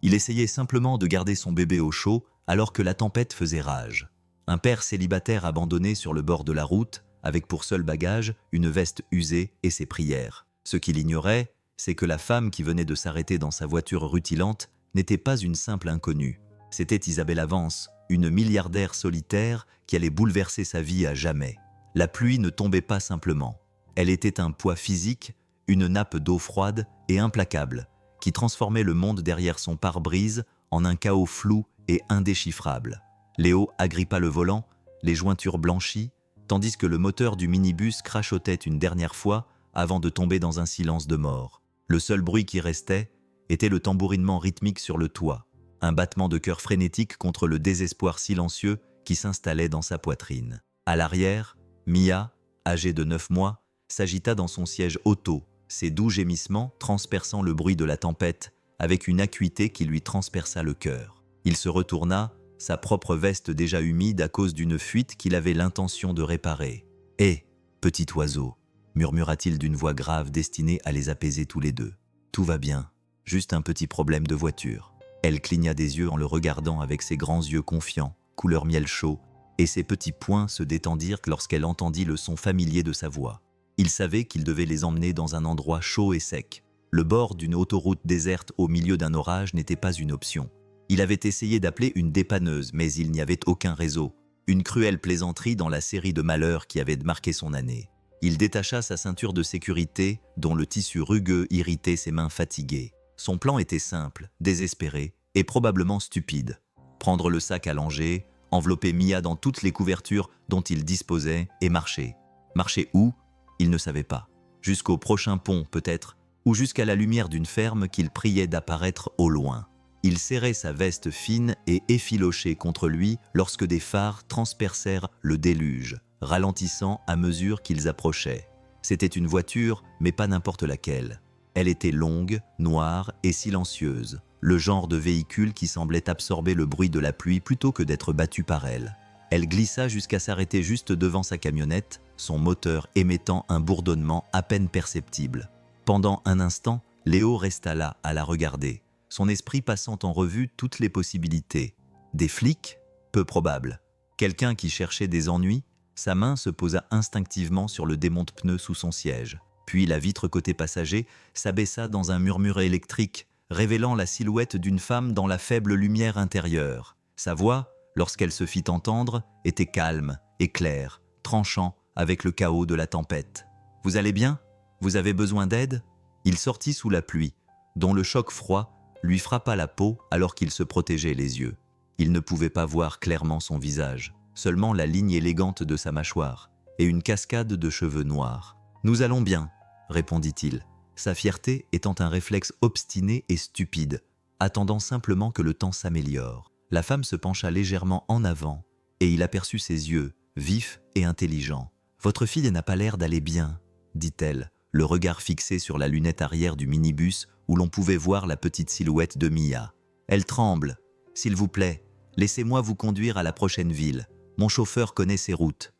Il essayait simplement de garder son bébé au chaud alors que la tempête faisait rage. Un père célibataire abandonné sur le bord de la route, avec pour seul bagage une veste usée et ses prières. Ce qu'il ignorait, c'est que la femme qui venait de s'arrêter dans sa voiture rutilante n'était pas une simple inconnue. C'était Isabella Vance, une milliardaire solitaire qui allait bouleverser sa vie à jamais. La pluie ne tombait pas simplement. Elle était un poids physique, une nappe d'eau froide et implacable, qui transformait le monde derrière son pare-brise en un chaos flou et indéchiffrable. Léo agrippa le volant, les jointures blanchies, tandis que le moteur du minibus crachotait une dernière fois avant de tomber dans un silence de mort. Le seul bruit qui restait était le tambourinement rythmique sur le toit, un battement de cœur frénétique contre le désespoir silencieux qui s'installait dans sa poitrine. À l'arrière, Mia, âgée de 9 mois, s'agita dans son siège auto, ses doux gémissements transperçant le bruit de la tempête avec une acuité qui lui transperça le cœur. Il se retourna, sa propre veste déjà humide à cause d'une fuite qu'il avait l'intention de réparer. « Hé, petit oiseau !» murmura-t-il d'une voix grave destinée à les apaiser tous les deux. « Tout va bien, juste un petit problème de voiture. » Elle cligna des yeux en le regardant avec ses grands yeux confiants, couleur miel chaud, et ses petits poings se détendirent lorsqu'elle entendit le son familier de sa voix. Il savait qu'il devait les emmener dans un endroit chaud et sec. Le bord d'une autoroute déserte au milieu d'un orage n'était pas une option. Il avait essayé d'appeler une dépanneuse, mais il n'y avait aucun réseau. Une cruelle plaisanterie dans la série de malheurs qui avait marqué son année. Il détacha sa ceinture de sécurité, dont le tissu rugueux irritait ses mains fatiguées. Son plan était simple, désespéré et probablement stupide. Prendre le sac à langer, envelopper Mia dans toutes les couvertures dont il disposait et marcher. Marcher où? Il ne savait pas. Jusqu'au prochain pont peut-être, ou jusqu'à la lumière d'une ferme qu'il priait d'apparaître au loin. Il serrait sa veste fine et effilochée contre lui lorsque des phares transpercèrent le déluge, ralentissant à mesure qu'ils approchaient. C'était une voiture, mais pas n'importe laquelle. Elle était longue, noire et silencieuse, le genre de véhicule qui semblait absorber le bruit de la pluie plutôt que d'être battu par elle. Elle glissa jusqu'à s'arrêter juste devant sa camionnette, son moteur émettant un bourdonnement à peine perceptible. Pendant un instant, Léo resta là à la regarder, son esprit passant en revue toutes les possibilités. Des flics? Peu probable. Quelqu'un qui cherchait des ennuis? Sa main se posa instinctivement sur le démonte-pneus sous son siège. Puis la vitre côté passager s'abaissa dans un murmure électrique, révélant la silhouette d'une femme dans la faible lumière intérieure. Sa voix, lorsqu'elle se fit entendre, était calme et claire, tranchant avec le chaos de la tempête. « Vous allez bien? Vous avez besoin d'aide ?» Il sortit sous la pluie, dont le choc froid lui frappa la peau alors qu'il se protégeait les yeux. Il ne pouvait pas voir clairement son visage, seulement la ligne élégante de sa mâchoire et une cascade de cheveux noirs. « Nous allons bien, » répondit-il, sa fierté étant un réflexe obstiné et stupide, attendant simplement que le temps s'améliore. La femme se pencha légèrement en avant et il aperçut ses yeux, vifs et intelligents. « Votre fille n'a pas l'air d'aller bien, » dit-elle, le regard fixé sur la lunette arrière du minibus où l'on pouvait voir la petite silhouette de Mia. « Elle tremble. S'il vous plaît, laissez-moi vous conduire à la prochaine ville. Mon chauffeur connaît ses routes. »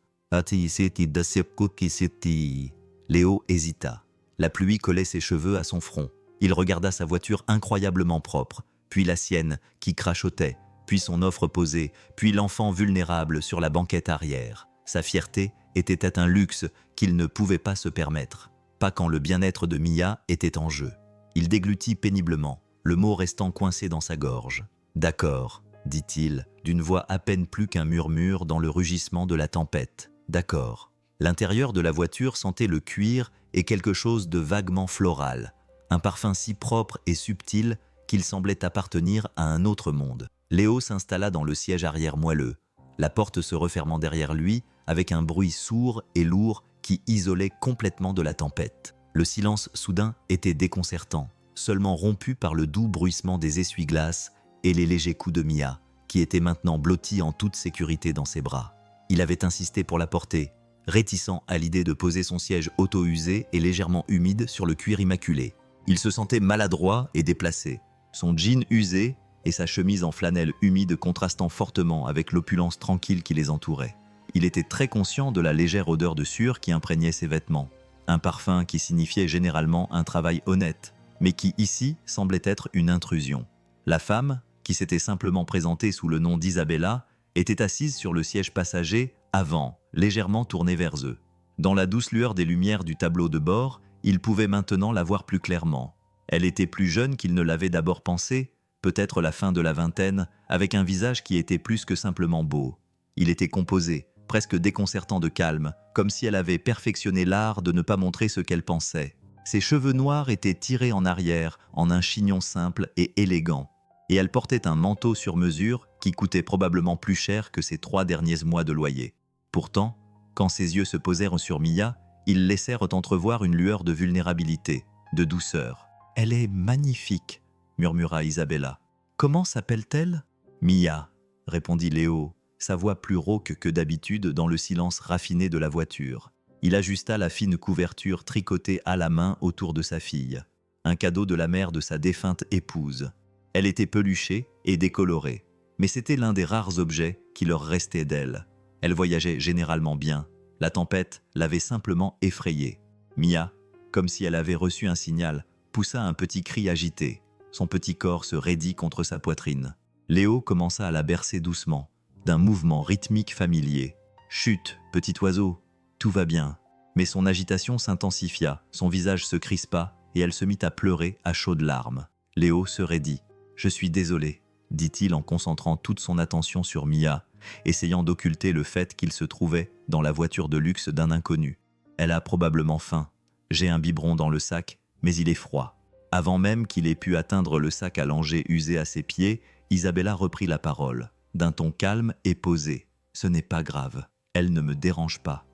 Léo hésita. La pluie collait ses cheveux à son front. Il regarda sa voiture incroyablement propre, puis la sienne qui crachotait, puis son offre posée, puis l'enfant vulnérable sur la banquette arrière. Sa fierté était un luxe qu'il ne pouvait pas se permettre, pas quand le bien-être de Mia était en jeu. Il déglutit péniblement, le mot restant coincé dans sa gorge. « D'accord », dit-il, d'une voix à peine plus qu'un murmure dans le rugissement de la tempête. « D'accord. » L'intérieur de la voiture sentait le cuir et quelque chose de vaguement floral, un parfum si propre et subtil qu'il semblait appartenir à un autre monde. Léo s'installa dans le siège arrière moelleux, la porte se refermant derrière lui avec un bruit sourd et lourd qui isolait complètement de la tempête. Le silence soudain était déconcertant, seulement rompu par le doux bruissement des essuie-glaces et les légers coups de Mia, qui était maintenant blottie en toute sécurité dans ses bras. Il avait insisté pour la porter, réticent à l'idée de poser son siège auto-usé et légèrement humide sur le cuir immaculé. Il se sentait maladroit et déplacé, son jean usé et sa chemise en flanelle humide contrastant fortement avec l'opulence tranquille qui les entourait. Il était très conscient de la légère odeur de sueur qui imprégnait ses vêtements, un parfum qui signifiait généralement un travail honnête, mais qui ici semblait être une intrusion. La femme, qui s'était simplement présentée sous le nom d'Isabella, était assise sur le siège passager avant, légèrement tournée vers eux. Dans la douce lueur des lumières du tableau de bord, il pouvait maintenant la voir plus clairement. Elle était plus jeune qu'il ne l'avait d'abord pensé, peut-être la fin de la vingtaine, avec un visage qui était plus que simplement beau. Il était composé, presque déconcertant de calme, comme si elle avait perfectionné l'art de ne pas montrer ce qu'elle pensait. Ses cheveux noirs étaient tirés en arrière, en un chignon simple et élégant, et elle portait un manteau sur mesure qui coûtait probablement plus cher que ses 3 derniers mois de loyer. Pourtant, quand ses yeux se posèrent sur Mia, ils laissèrent entrevoir une lueur de vulnérabilité, de douceur. « Elle est magnifique », murmura Isabella. « Comment s'appelle-t-elle ?»« Mia », répondit Léo, sa voix plus rauque que d'habitude dans le silence raffiné de la voiture. Il ajusta la fine couverture tricotée à la main autour de sa fille, un cadeau de la mère de sa défunte épouse. Elle était peluchée et décolorée, mais c'était l'un des rares objets qui leur restait d'elle. Elle voyageait généralement bien. La tempête l'avait simplement effrayée. Mia, comme si elle avait reçu un signal, poussa un petit cri agité. Son petit corps se raidit contre sa poitrine. Léo commença à la bercer doucement, d'un mouvement rythmique familier. « Chut, petit oiseau, tout va bien. » Mais son agitation s'intensifia, son visage se crispa et elle se mit à pleurer à chaudes larmes. Léo se raidit. « Je suis désolé, » dit-il en concentrant toute son attention sur Mia, essayant d'occulter le fait qu'il se trouvait dans la voiture de luxe d'un inconnu. « Elle a probablement faim. J'ai un biberon dans le sac, mais il est froid. » Avant même qu'il ait pu atteindre le sac à langer usé à ses pieds, Isabella reprit la parole, d'un ton calme et posé. « Ce n'est pas grave, elle ne me dérange pas. »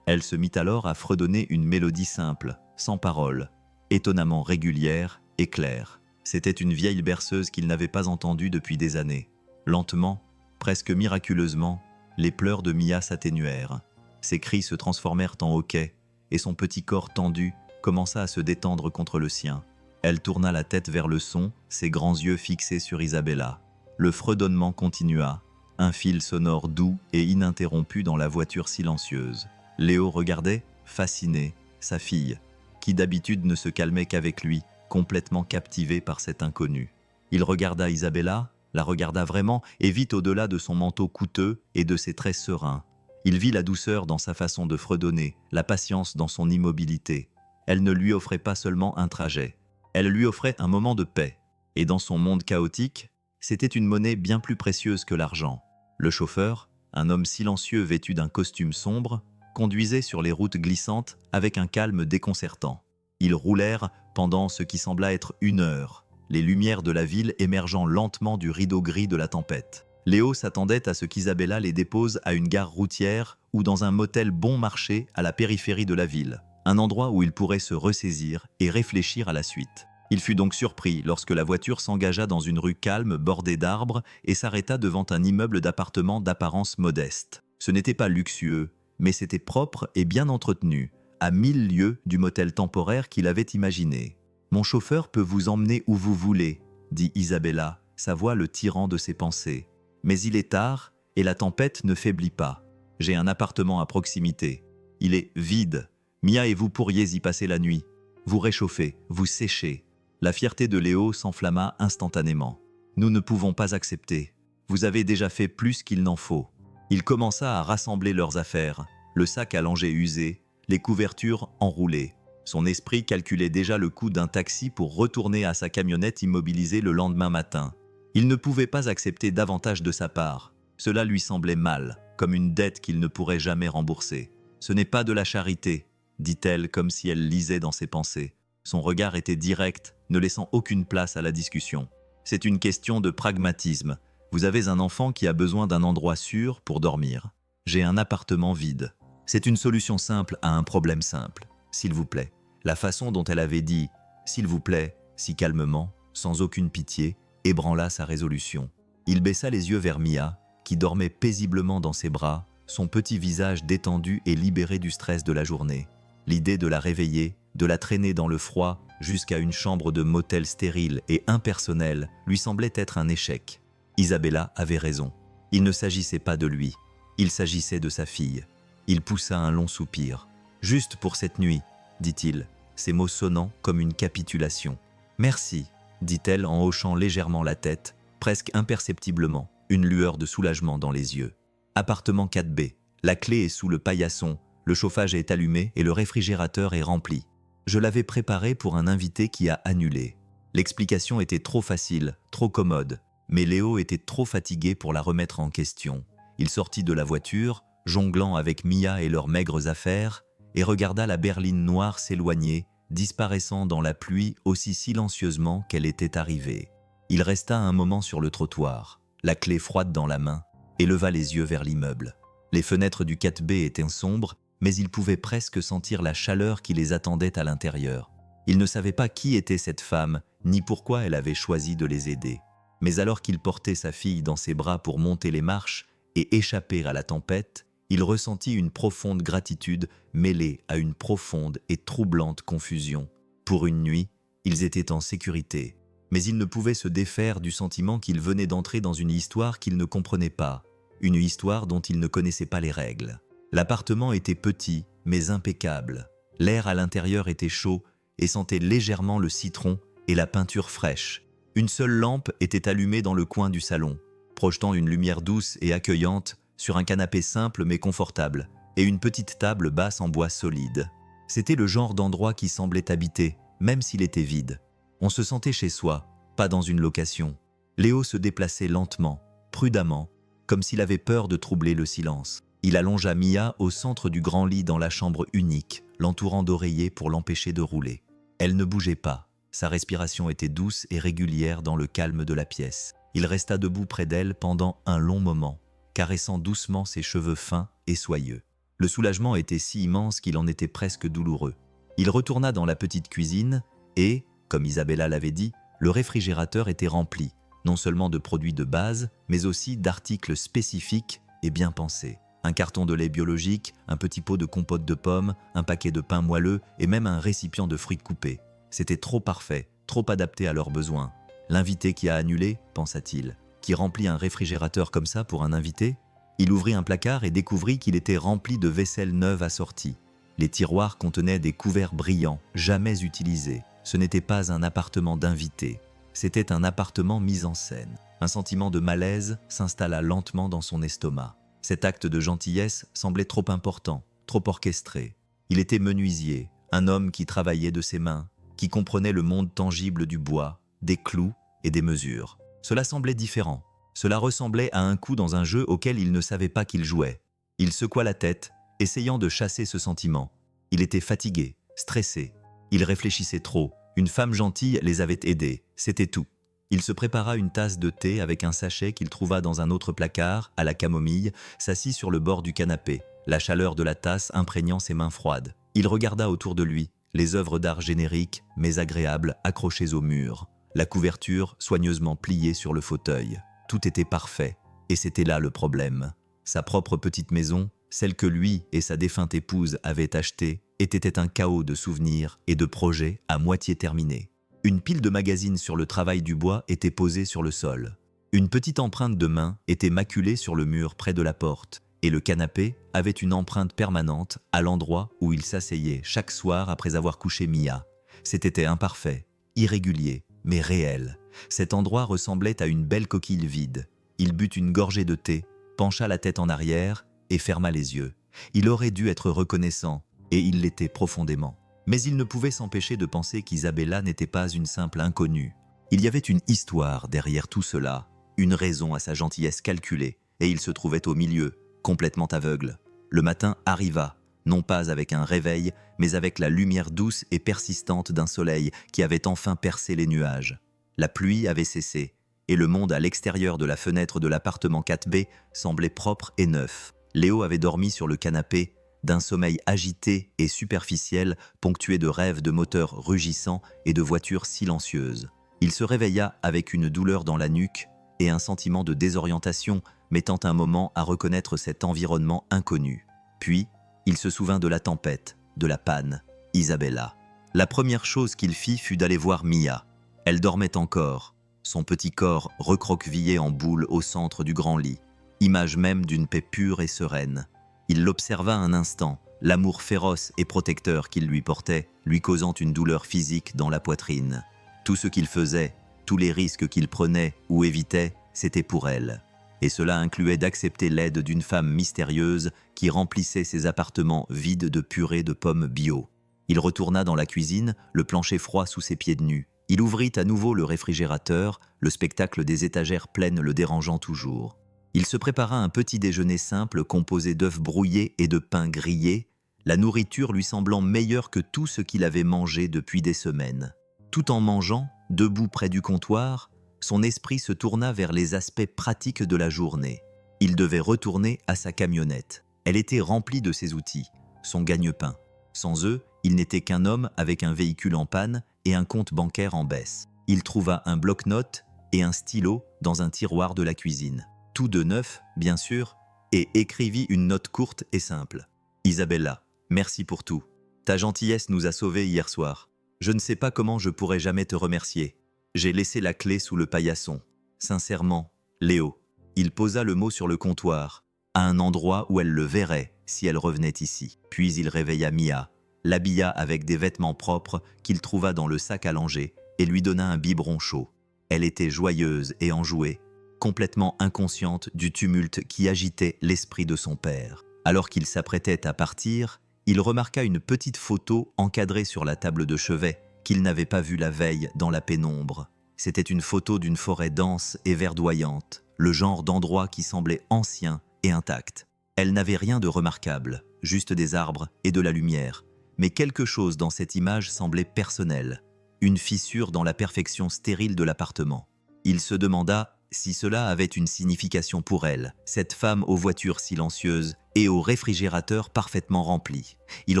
Elle se mit alors à fredonner une mélodie simple, sans paroles, étonnamment régulière et claire. C'était une vieille berceuse qu'il n'avait pas entendue depuis des années. Lentement, presque miraculeusement, les pleurs de Mia s'atténuèrent. Ses cris se transformèrent en hoquets, et son petit corps tendu commença à se détendre contre le sien. Elle tourna la tête vers le son, ses grands yeux fixés sur Isabella. Le fredonnement continua, un fil sonore doux et ininterrompu dans la voiture silencieuse. Léo regardait, fasciné, sa fille, qui d'habitude ne se calmait qu'avec lui, complètement captivé par cet inconnu. Il regarda Isabella, la regarda vraiment et vit au-delà de son manteau coûteux et de ses traits sereins. Il vit la douceur dans sa façon de fredonner, la patience dans son immobilité. Elle ne lui offrait pas seulement un trajet, elle lui offrait un moment de paix. Et dans son monde chaotique, c'était une monnaie bien plus précieuse que l'argent. Le chauffeur, un homme silencieux vêtu d'un costume sombre, conduisait sur les routes glissantes avec un calme déconcertant. Ils roulèrent pendant ce qui sembla être 1 heure, les lumières de la ville émergeant lentement du rideau gris de la tempête. Léo s'attendait à ce qu'Isabella les dépose à une gare routière ou dans un motel bon marché à la périphérie de la ville, un endroit où il pourrait se ressaisir et réfléchir à la suite. Il fut donc surpris lorsque la voiture s'engagea dans une rue calme bordée d'arbres et s'arrêta devant un immeuble d'appartements d'apparence modeste. Ce n'était pas luxueux, mais c'était propre et bien entretenu, à 1000 lieues du motel temporaire qu'il avait imaginé. « Mon chauffeur peut vous emmener où vous voulez, » dit Isabella, sa voix le tirant de ses pensées. « Mais il est tard et la tempête ne faiblit pas. J'ai un appartement à proximité. Il est vide. Mia et vous pourriez y passer la nuit. Vous réchauffez, vous séchez. » La fierté de Léo s'enflamma instantanément. « Nous ne pouvons pas accepter. Vous avez déjà fait plus qu'il n'en faut. » Il commença à rassembler leurs affaires, le sac à langer usé, les couvertures enroulées. Son esprit calculait déjà le coût d'un taxi pour retourner à sa camionnette immobilisée le lendemain matin. Il ne pouvait pas accepter davantage de sa part. Cela lui semblait mal, comme une dette qu'il ne pourrait jamais rembourser. « Ce n'est pas de la charité », dit-elle comme si elle lisait dans ses pensées. Son regard était direct, ne laissant aucune place à la discussion. « C'est une question de pragmatisme. Vous avez un enfant qui a besoin d'un endroit sûr pour dormir. J'ai un appartement vide. C'est une solution simple à un problème simple. S'il vous plaît. » La façon dont elle avait dit « s'il vous plaît » si calmement, sans aucune pitié, ébranla sa résolution. Il baissa les yeux vers Mia, qui dormait paisiblement dans ses bras, son petit visage détendu et libéré du stress de la journée. L'idée de la réveiller, de la traîner dans le froid jusqu'à une chambre de motel stérile et impersonnelle lui semblait être un échec. Isabella avait raison. Il ne s'agissait pas de lui. Il s'agissait de sa fille. Il poussa un long soupir. « Juste pour cette nuit, dit-il, ses mots sonnant comme une capitulation. « Merci, » dit-elle en hochant légèrement la tête, presque imperceptiblement, une lueur de soulagement dans les yeux. Appartement 4B. La clé est sous le paillasson, le chauffage est allumé et le réfrigérateur est rempli. Je l'avais préparé pour un invité qui a annulé. L'explication était trop facile, trop commode, mais Léo était trop fatigué pour la remettre en question. Il sortit de la voiture, jonglant avec Mia et leurs maigres affaires, et regarda la berline noire s'éloigner, disparaissant dans la pluie aussi silencieusement qu'elle était arrivée. Il resta un moment sur le trottoir, la clé froide dans la main, et leva les yeux vers l'immeuble. Les fenêtres du 4B étaient sombres, mais il pouvait presque sentir la chaleur qui les attendait à l'intérieur. Il ne savait pas qui était cette femme, ni pourquoi elle avait choisi de les aider. Mais alors qu'il portait sa fille dans ses bras pour monter les marches et échapper à la tempête, il ressentit une profonde gratitude mêlée à une profonde et troublante confusion. Pour une nuit, ils étaient en sécurité, mais il ne pouvait se défaire du sentiment qu'il venait d'entrer dans une histoire qu'il ne comprenait pas, une histoire dont il ne connaissait pas les règles. L'appartement était petit, mais impeccable. L'air à l'intérieur était chaud et sentait légèrement le citron et la peinture fraîche. Une seule lampe était allumée dans le coin du salon, projetant une lumière douce et accueillante sur un canapé simple mais confortable, et une petite table basse en bois solide. C'était le genre d'endroit qui semblait habité, même s'il était vide. On se sentait chez soi, pas dans une location. Léo se déplaçait lentement, prudemment, comme s'il avait peur de troubler le silence. Il allongea Mia au centre du grand lit dans la chambre unique, l'entourant d'oreillers pour l'empêcher de rouler. Elle ne bougeait pas. Sa respiration était douce et régulière dans le calme de la pièce. Il resta debout près d'elle pendant un long moment, caressant doucement ses cheveux fins et soyeux. Le soulagement était si immense qu'il en était presque douloureux. Il retourna dans la petite cuisine et, comme Isabella l'avait dit, le réfrigérateur était rempli, non seulement de produits de base, mais aussi d'articles spécifiques et bien pensés. Un carton de lait biologique, un petit pot de compote de pommes, un paquet de pain moelleux et même un récipient de fruits coupés. C'était trop parfait, trop adapté à leurs besoins. L'invité qui a annulé, pensa-t-il, qui remplit un réfrigérateur comme ça pour un invité? Il ouvrit un placard et découvrit qu'il était rempli de vaisselle neuve assortie. Les tiroirs contenaient des couverts brillants, jamais utilisés. Ce n'était pas un appartement d'invité, c'était un appartement mis en scène. Un sentiment de malaise s'installa lentement dans son estomac. Cet acte de gentillesse semblait trop important, trop orchestré. Il était menuisier, un homme qui travaillait de ses mains, qui comprenait le monde tangible du bois, des clous et des mesures. Cela semblait différent. Cela ressemblait à un coup dans un jeu auquel il ne savait pas qu'il jouait. Il secoua la tête, essayant de chasser ce sentiment. Il était fatigué, stressé. Il réfléchissait trop. Une femme gentille les avait aidés, c'était tout. Il se prépara une tasse de thé avec un sachet qu'il trouva dans un autre placard, à la camomille, s'assit sur le bord du canapé, la chaleur de la tasse imprégnant ses mains froides. Il regarda autour de lui, les œuvres d'art génériques, mais agréables, accrochées au mur. La couverture soigneusement pliée sur le fauteuil. Tout était parfait, et c'était là le problème. Sa propre petite maison, celle que lui et sa défunte épouse avaient achetée, était un chaos de souvenirs et de projets à moitié terminés. Une pile de magazines sur le travail du bois était posée sur le sol. Une petite empreinte de main était maculée sur le mur près de la porte, et le canapé avait une empreinte permanente à l'endroit où il s'asseyait chaque soir après avoir couché Mia. C'était imparfait, irrégulier, mais réel. Cet endroit ressemblait à une belle coquille vide. Il but une gorgée de thé, pencha la tête en arrière et ferma les yeux. Il aurait dû être reconnaissant, et il l'était profondément. Mais il ne pouvait s'empêcher de penser qu'Isabella n'était pas une simple inconnue. Il y avait une histoire derrière tout cela, une raison à sa gentillesse calculée, et il se trouvait au milieu, complètement aveugle. Le matin arriva, non pas avec un réveil, mais avec la lumière douce et persistante d'un soleil qui avait enfin percé les nuages. La pluie avait cessé, et le monde à l'extérieur de la fenêtre de l'appartement 4B semblait propre et neuf. Léo avait dormi sur le canapé, d'un sommeil agité et superficiel, ponctué de rêves de moteurs rugissants et de voitures silencieuses. Il se réveilla avec une douleur dans la nuque et un sentiment de désorientation, mettant un moment à reconnaître cet environnement inconnu. Puis, il se souvint de la tempête, de la panne, Isabella. La première chose qu'il fit fut d'aller voir Mia. Elle dormait encore, son petit corps recroquevillé en boule au centre du grand lit, image même d'une paix pure et sereine. Il l'observa un instant, l'amour féroce et protecteur qu'il lui portait, lui causant une douleur physique dans la poitrine. Tout ce qu'il faisait, Tous les risques qu'il prenait ou évitait, c'était pour elle. Et cela incluait d'accepter l'aide d'une femme mystérieuse qui remplissait ses appartements vides de purée de pommes bio. Il retourna dans la cuisine, le plancher froid sous ses pieds nus. Il ouvrit à nouveau le réfrigérateur, le spectacle des étagères pleines le dérangeant toujours. Il se prépara un petit déjeuner simple composé d'œufs brouillés et de pain grillé, la nourriture lui semblant meilleure que tout ce qu'il avait mangé depuis des semaines. Tout en mangeant, debout près du comptoir, son esprit se tourna vers les aspects pratiques de la journée. Il devait retourner à sa camionnette. Elle était remplie de ses outils, son gagne-pain. Sans eux, il n'était qu'un homme avec un véhicule en panne et un compte bancaire en baisse. Il trouva un bloc-notes et un stylo dans un tiroir de la cuisine. Tout de neuf, bien sûr, et écrivit une note courte et simple. « Isabella, merci pour tout. Ta gentillesse nous a sauvés hier soir. Je ne sais pas comment je pourrai jamais te remercier. J'ai laissé la clé sous le paillasson. Sincèrement, Léo. » Il posa le mot sur le comptoir, à un endroit où elle le verrait si elle revenait ici. Puis il réveilla Mia, l'habilla avec des vêtements propres qu'il trouva dans le sac à langer et lui donna un biberon chaud. Elle était joyeuse et enjouée, complètement inconsciente du tumulte qui agitait l'esprit de son père. Alors qu'il s'apprêtait à partir, il remarqua une petite photo encadrée sur la table de chevet qu'il n'avait pas vue la veille dans la pénombre. C'était une photo d'une forêt dense et verdoyante, le genre d'endroit qui semblait ancien et intact. Elle n'avait rien de remarquable, juste des arbres et de la lumière, mais quelque chose dans cette image semblait personnel, une fissure dans la perfection stérile de l'appartement. Il se demanda si cela avait une signification pour elle, cette femme aux voitures silencieuses et au réfrigérateur parfaitement rempli. Il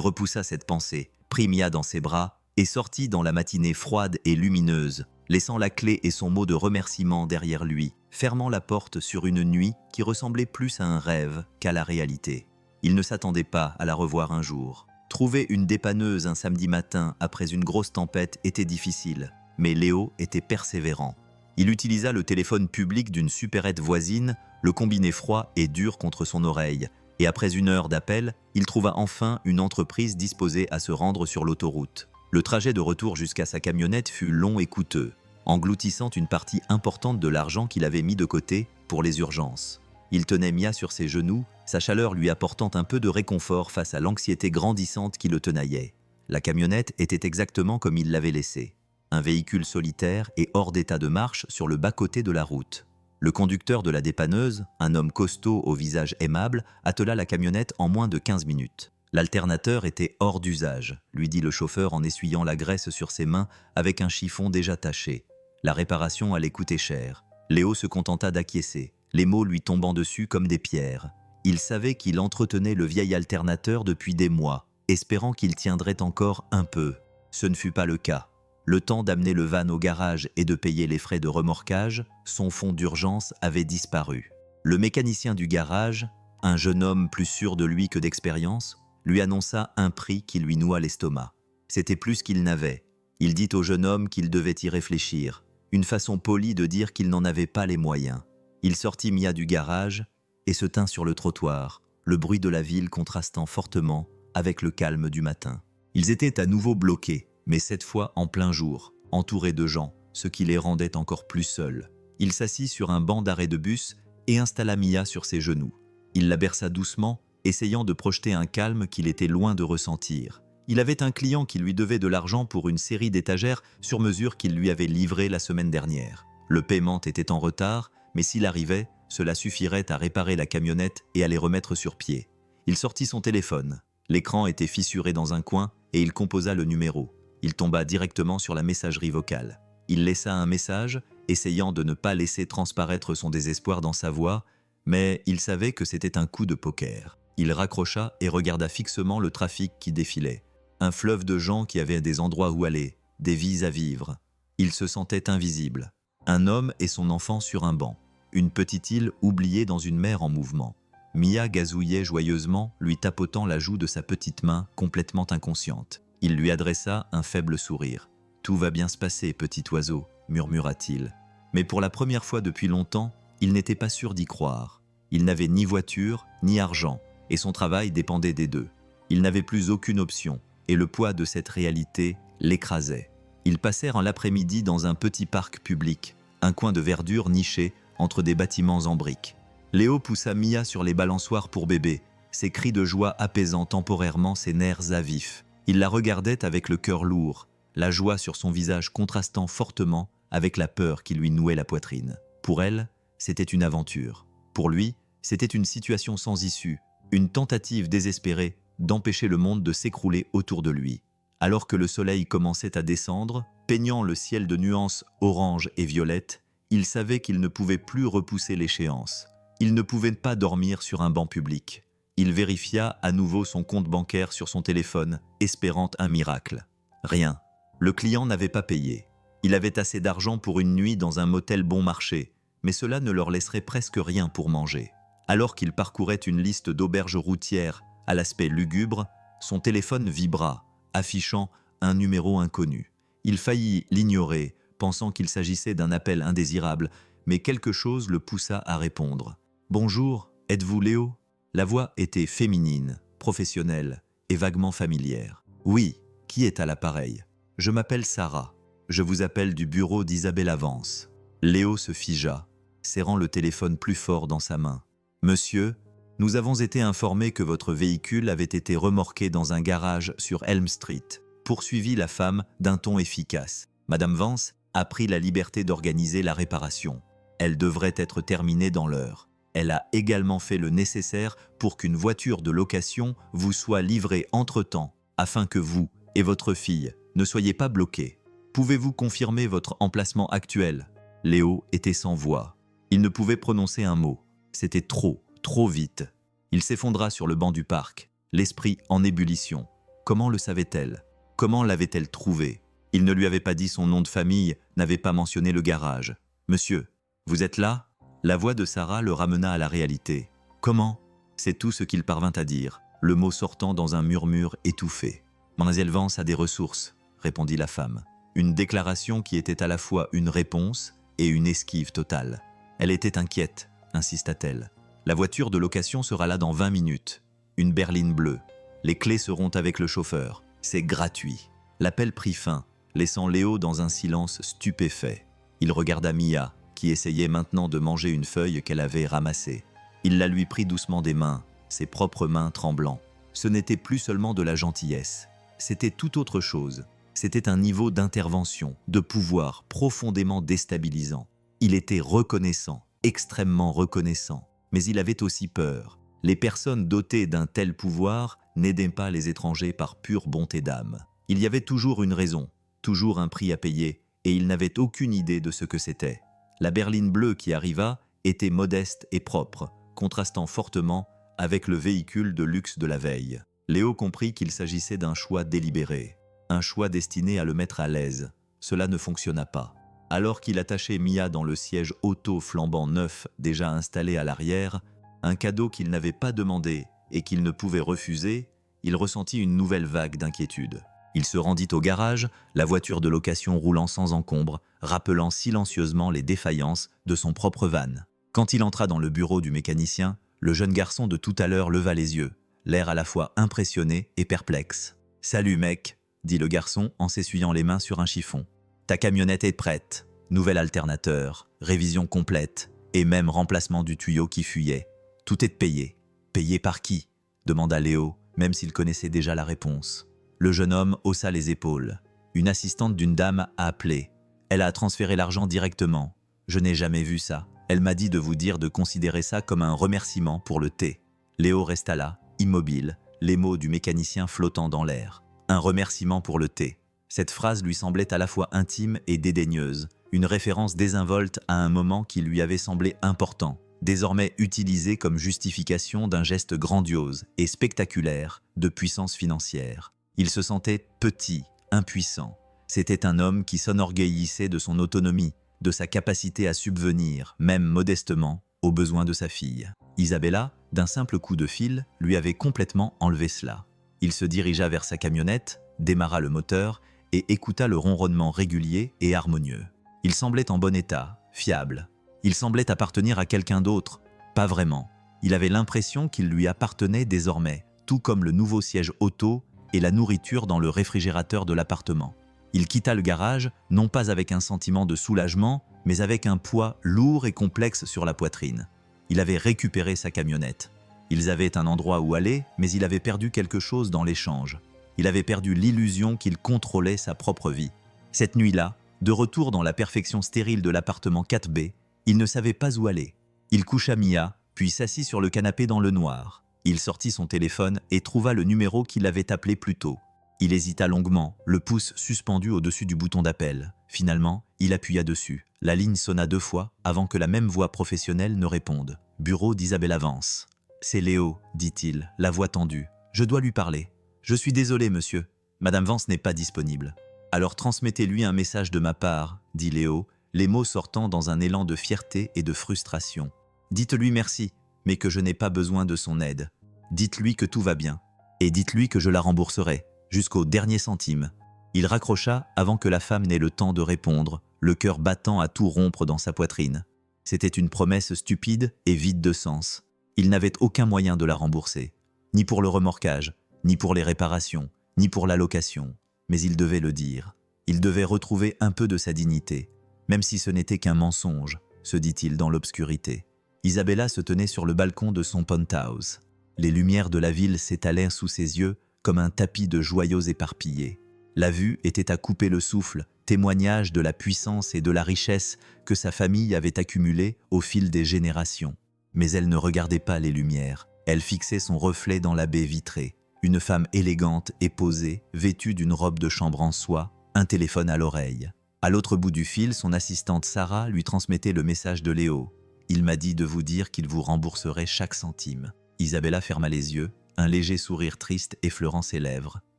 repoussa cette pensée, prit Mia dans ses bras et sortit dans la matinée froide et lumineuse, laissant la clé et son mot de remerciement derrière lui, fermant la porte sur une nuit qui ressemblait plus à un rêve qu'à la réalité. Il ne s'attendait pas à la revoir un jour. Trouver une dépanneuse un samedi matin après une grosse tempête était difficile, mais Léo était persévérant. Il utilisa le téléphone public d'une supérette voisine, le combiné froid et dur contre son oreille, et après 1 heure d'appel, il trouva enfin une entreprise disposée à se rendre sur l'autoroute. Le trajet de retour jusqu'à sa camionnette fut long et coûteux, engloutissant une partie importante de l'argent qu'il avait mis de côté pour les urgences. Il tenait Mia sur ses genoux, sa chaleur lui apportant un peu de réconfort face à l'anxiété grandissante qui le tenaillait. La camionnette était exactement comme il l'avait laissée. Un véhicule solitaire et hors d'état de marche sur le bas-côté de la route. Le conducteur de la dépanneuse, un homme costaud au visage aimable, attela la camionnette en moins de 15 minutes. L'alternateur était hors d'usage, lui dit le chauffeur en essuyant la graisse sur ses mains avec un chiffon déjà taché. La réparation allait coûter cher. Léo se contenta d'acquiescer, les mots lui tombant dessus comme des pierres. Il savait qu'il entretenait le vieil alternateur depuis des mois, espérant qu'il tiendrait encore un peu. Ce ne fut pas le cas. Le temps d'amener le van au garage et de payer les frais de remorquage, son fonds d'urgence avait disparu. Le mécanicien du garage, un jeune homme plus sûr de lui que d'expérience, lui annonça un prix qui lui noua l'estomac. C'était plus qu'il n'avait. Il dit au jeune homme qu'il devait y réfléchir, une façon polie de dire qu'il n'en avait pas les moyens. Il sortit Mia du garage et se tint sur le trottoir, le bruit de la ville contrastant fortement avec le calme du matin. Ils étaient à nouveau bloqués, mais cette fois en plein jour, entourés de gens, ce qui les rendait encore plus seuls. Il s'assit sur un banc d'arrêt de bus et installa Mia sur ses genoux. Il la berça doucement, essayant de projeter un calme qu'il était loin de ressentir. Il avait un client qui lui devait de l'argent pour une série d'étagères sur mesure qu'il lui avait livrées la semaine dernière. Le paiement était en retard, mais s'il arrivait, cela suffirait à réparer la camionnette et à les remettre sur pied. Il sortit son téléphone. L'écran était fissuré dans un coin et il composa le numéro. Il tomba directement sur la messagerie vocale. Il laissa un message, essayant de ne pas laisser transparaître son désespoir dans sa voix, mais il savait que c'était un coup de poker. Il raccrocha et regarda fixement le trafic qui défilait. Un fleuve de gens qui avaient des endroits où aller, des vies à vivre. Il se sentait invisible. Un homme et son enfant sur un banc. Une petite île oubliée dans une mer en mouvement. Mia gazouillait joyeusement, lui tapotant la joue de sa petite main complètement inconsciente. Il lui adressa un faible sourire. « Tout va bien se passer, petit oiseau », murmura-t-il. Mais pour la première fois depuis longtemps, il n'était pas sûr d'y croire. Il n'avait ni voiture, ni argent, et son travail dépendait des deux. Il n'avait plus aucune option, et le poids de cette réalité l'écrasait. Ils passèrent en l'après-midi dans un petit parc public, un coin de verdure niché entre des bâtiments en briques. Léo poussa Mia sur les balançoires pour bébé, ses cris de joie apaisant temporairement ses nerfs à vif. Il la regardait avec le cœur lourd, la joie sur son visage contrastant fortement avec la peur qui lui nouait la poitrine. Pour elle, c'était une aventure. Pour lui, c'était une situation sans issue, une tentative désespérée d'empêcher le monde de s'écrouler autour de lui. Alors que le soleil commençait à descendre, peignant le ciel de nuances orange et violette, il savait qu'il ne pouvait plus repousser l'échéance. Il ne pouvait pas dormir sur un banc public. Il vérifia à nouveau son compte bancaire sur son téléphone, espérant un miracle. Rien. Le client n'avait pas payé. Il avait assez d'argent pour une nuit dans un motel bon marché, mais cela ne leur laisserait presque rien pour manger. Alors qu'il parcourait une liste d'auberges routières à l'aspect lugubre, son téléphone vibra, affichant un numéro inconnu. Il faillit l'ignorer, pensant qu'il s'agissait d'un appel indésirable, mais quelque chose le poussa à répondre. « Bonjour, êtes-vous Léo ?» La voix était féminine, professionnelle et vaguement familière. « Oui, qui est à l'appareil ? Je m'appelle Sarah. Je vous appelle du bureau d'Isabelle Avance. » Léo se figea, serrant le téléphone plus fort dans sa main. « Monsieur, nous avons été informés que votre véhicule avait été remorqué dans un garage sur Elm Street, » poursuivit la femme d'un ton efficace. Madame Vance a pris la liberté d'organiser la réparation. Elle devrait être terminée dans l'heure. Elle a également fait le nécessaire pour qu'une voiture de location vous soit livrée entre-temps, afin que vous et votre fille ne soyez pas bloqués. Pouvez-vous confirmer votre emplacement actuel ? Léo était sans voix. Il ne pouvait prononcer un mot. C'était trop vite. Il s'effondra sur le banc du parc, l'esprit en ébullition. Comment le savait-elle ? Comment l'avait-elle trouvé ? Il ne lui avait pas dit son nom de famille, n'avait pas mentionné le garage. « Monsieur, vous êtes là ?» La voix de Sarah le ramena à la réalité. « Comment ?» C'est tout ce qu'il parvint à dire, le mot sortant dans un murmure étouffé. « Mademoiselle Vance a des ressources, » répondit la femme. Une déclaration qui était à la fois une réponse et une esquive totale. Elle était inquiète, insista-t-elle. La voiture de location sera là dans 20 minutes. Une berline bleue. Les clés seront avec le chauffeur. C'est gratuit. L'appel prit fin, laissant Léo dans un silence stupéfait. Il regarda Mia, qui essayait maintenant de manger une feuille qu'elle avait ramassée. Il la lui prit doucement des mains, ses propres mains tremblant. Ce n'était plus seulement de la gentillesse. C'était tout autre chose. C'était un niveau d'intervention, de pouvoir profondément déstabilisant. Il était reconnaissant, extrêmement reconnaissant. Mais il avait aussi peur. Les personnes dotées d'un tel pouvoir n'aidaient pas les étrangers par pure bonté d'âme. Il y avait toujours une raison, toujours un prix à payer, et il n'avait aucune idée de ce que c'était. La berline bleue qui arriva était modeste et propre, contrastant fortement avec le véhicule de luxe de la veille. Léo comprit qu'il s'agissait d'un choix délibéré, un choix destiné à le mettre à l'aise. Cela ne fonctionna pas. Alors qu'il attachait Mia dans le siège auto flambant neuf déjà installé à l'arrière, un cadeau qu'il n'avait pas demandé et qu'il ne pouvait refuser, il ressentit une nouvelle vague d'inquiétude. Il se rendit au garage, la voiture de location roulant sans encombre, rappelant silencieusement les défaillances de son propre van. Quand il entra dans le bureau du mécanicien, le jeune garçon de tout à l'heure leva les yeux, l'air à la fois impressionné et perplexe. « Salut mec !» dit le garçon en s'essuyant les mains sur un chiffon. Ta camionnette est prête. Nouvel alternateur, révision complète et même remplacement du tuyau qui fuyait. Tout est payé. Payé par qui ? Demanda Léo, même s'il connaissait déjà la réponse. Le jeune homme haussa les épaules. Une assistante d'une dame a appelé. Elle a transféré l'argent directement. Je n'ai jamais vu ça. Elle m'a dit de vous dire de considérer ça comme un remerciement pour le thé. Léo resta là, immobile, les mots du mécanicien flottant dans l'air. Un remerciement pour le thé. Cette phrase lui semblait à la fois intime et dédaigneuse, une référence désinvolte à un moment qui lui avait semblé important, désormais utilisé comme justification d'un geste grandiose et spectaculaire de puissance financière. Il se sentait petit, impuissant. C'était un homme qui s'enorgueillissait de son autonomie, de sa capacité à subvenir, même modestement, aux besoins de sa fille. Isabella, d'un simple coup de fil, lui avait complètement enlevé cela. Il se dirigea vers sa camionnette, démarra le moteur et écouta le ronronnement régulier et harmonieux. Il semblait en bon état, fiable. Il semblait appartenir à quelqu'un d'autre. Pas vraiment. Il avait l'impression qu'il lui appartenait désormais, tout comme le nouveau siège auto et la nourriture dans le réfrigérateur de l'appartement. Il quitta le garage, non pas avec un sentiment de soulagement, mais avec un poids lourd et complexe sur la poitrine. Il avait récupéré sa camionnette. Ils avaient un endroit où aller, mais il avait perdu quelque chose dans l'échange. Il avait perdu l'illusion qu'il contrôlait sa propre vie. Cette nuit-là, de retour dans la perfection stérile de l'appartement 4B, il ne savait pas où aller. Il coucha Mia, puis s'assit sur le canapé dans le noir. Il sortit son téléphone et trouva le numéro qu'il avait appelé plus tôt. Il hésita longuement, le pouce suspendu au-dessus du bouton d'appel. Finalement, il appuya dessus. La ligne sonna 2 fois avant que la même voix professionnelle ne réponde. « Bureau d'Isabella Vance. »« C'est Léo, dit-il, la voix tendue. Je dois lui parler. »« Je suis désolé, monsieur. Madame Vance n'est pas disponible. »« Alors transmettez-lui un message de ma part, » dit Léo, les mots sortant dans un élan de fierté et de frustration. « Dites-lui merci, mais que je n'ai pas besoin de son aide. Dites-lui que tout va bien. Et dites-lui que je la rembourserai, jusqu'au dernier centime. » Il raccrocha avant que la femme n'ait le temps de répondre, le cœur battant à tout rompre dans sa poitrine. C'était une promesse stupide et vide de sens. Il n'avait aucun moyen de la rembourser, ni pour le remorquage, ni pour les réparations, ni pour la location. Mais il devait le dire. Il devait retrouver un peu de sa dignité, même si ce n'était qu'un mensonge, se dit-il dans l'obscurité. Isabella se tenait sur le balcon de son penthouse. Les lumières de la ville s'étalèrent sous ses yeux comme un tapis de joyaux éparpillés. La vue était à couper le souffle, témoignage de la puissance et de la richesse que sa famille avait accumulée au fil des générations. Mais elle ne regardait pas les lumières, elle fixait son reflet dans la baie vitrée. Une femme élégante et posée, vêtue d'une robe de chambre en soie, un téléphone à l'oreille. À l'autre bout du fil, son assistante Sarah lui transmettait le message de Léo. « Il m'a dit de vous dire qu'il vous rembourserait chaque centime. » Isabella ferma les yeux, un léger sourire triste effleurant ses lèvres.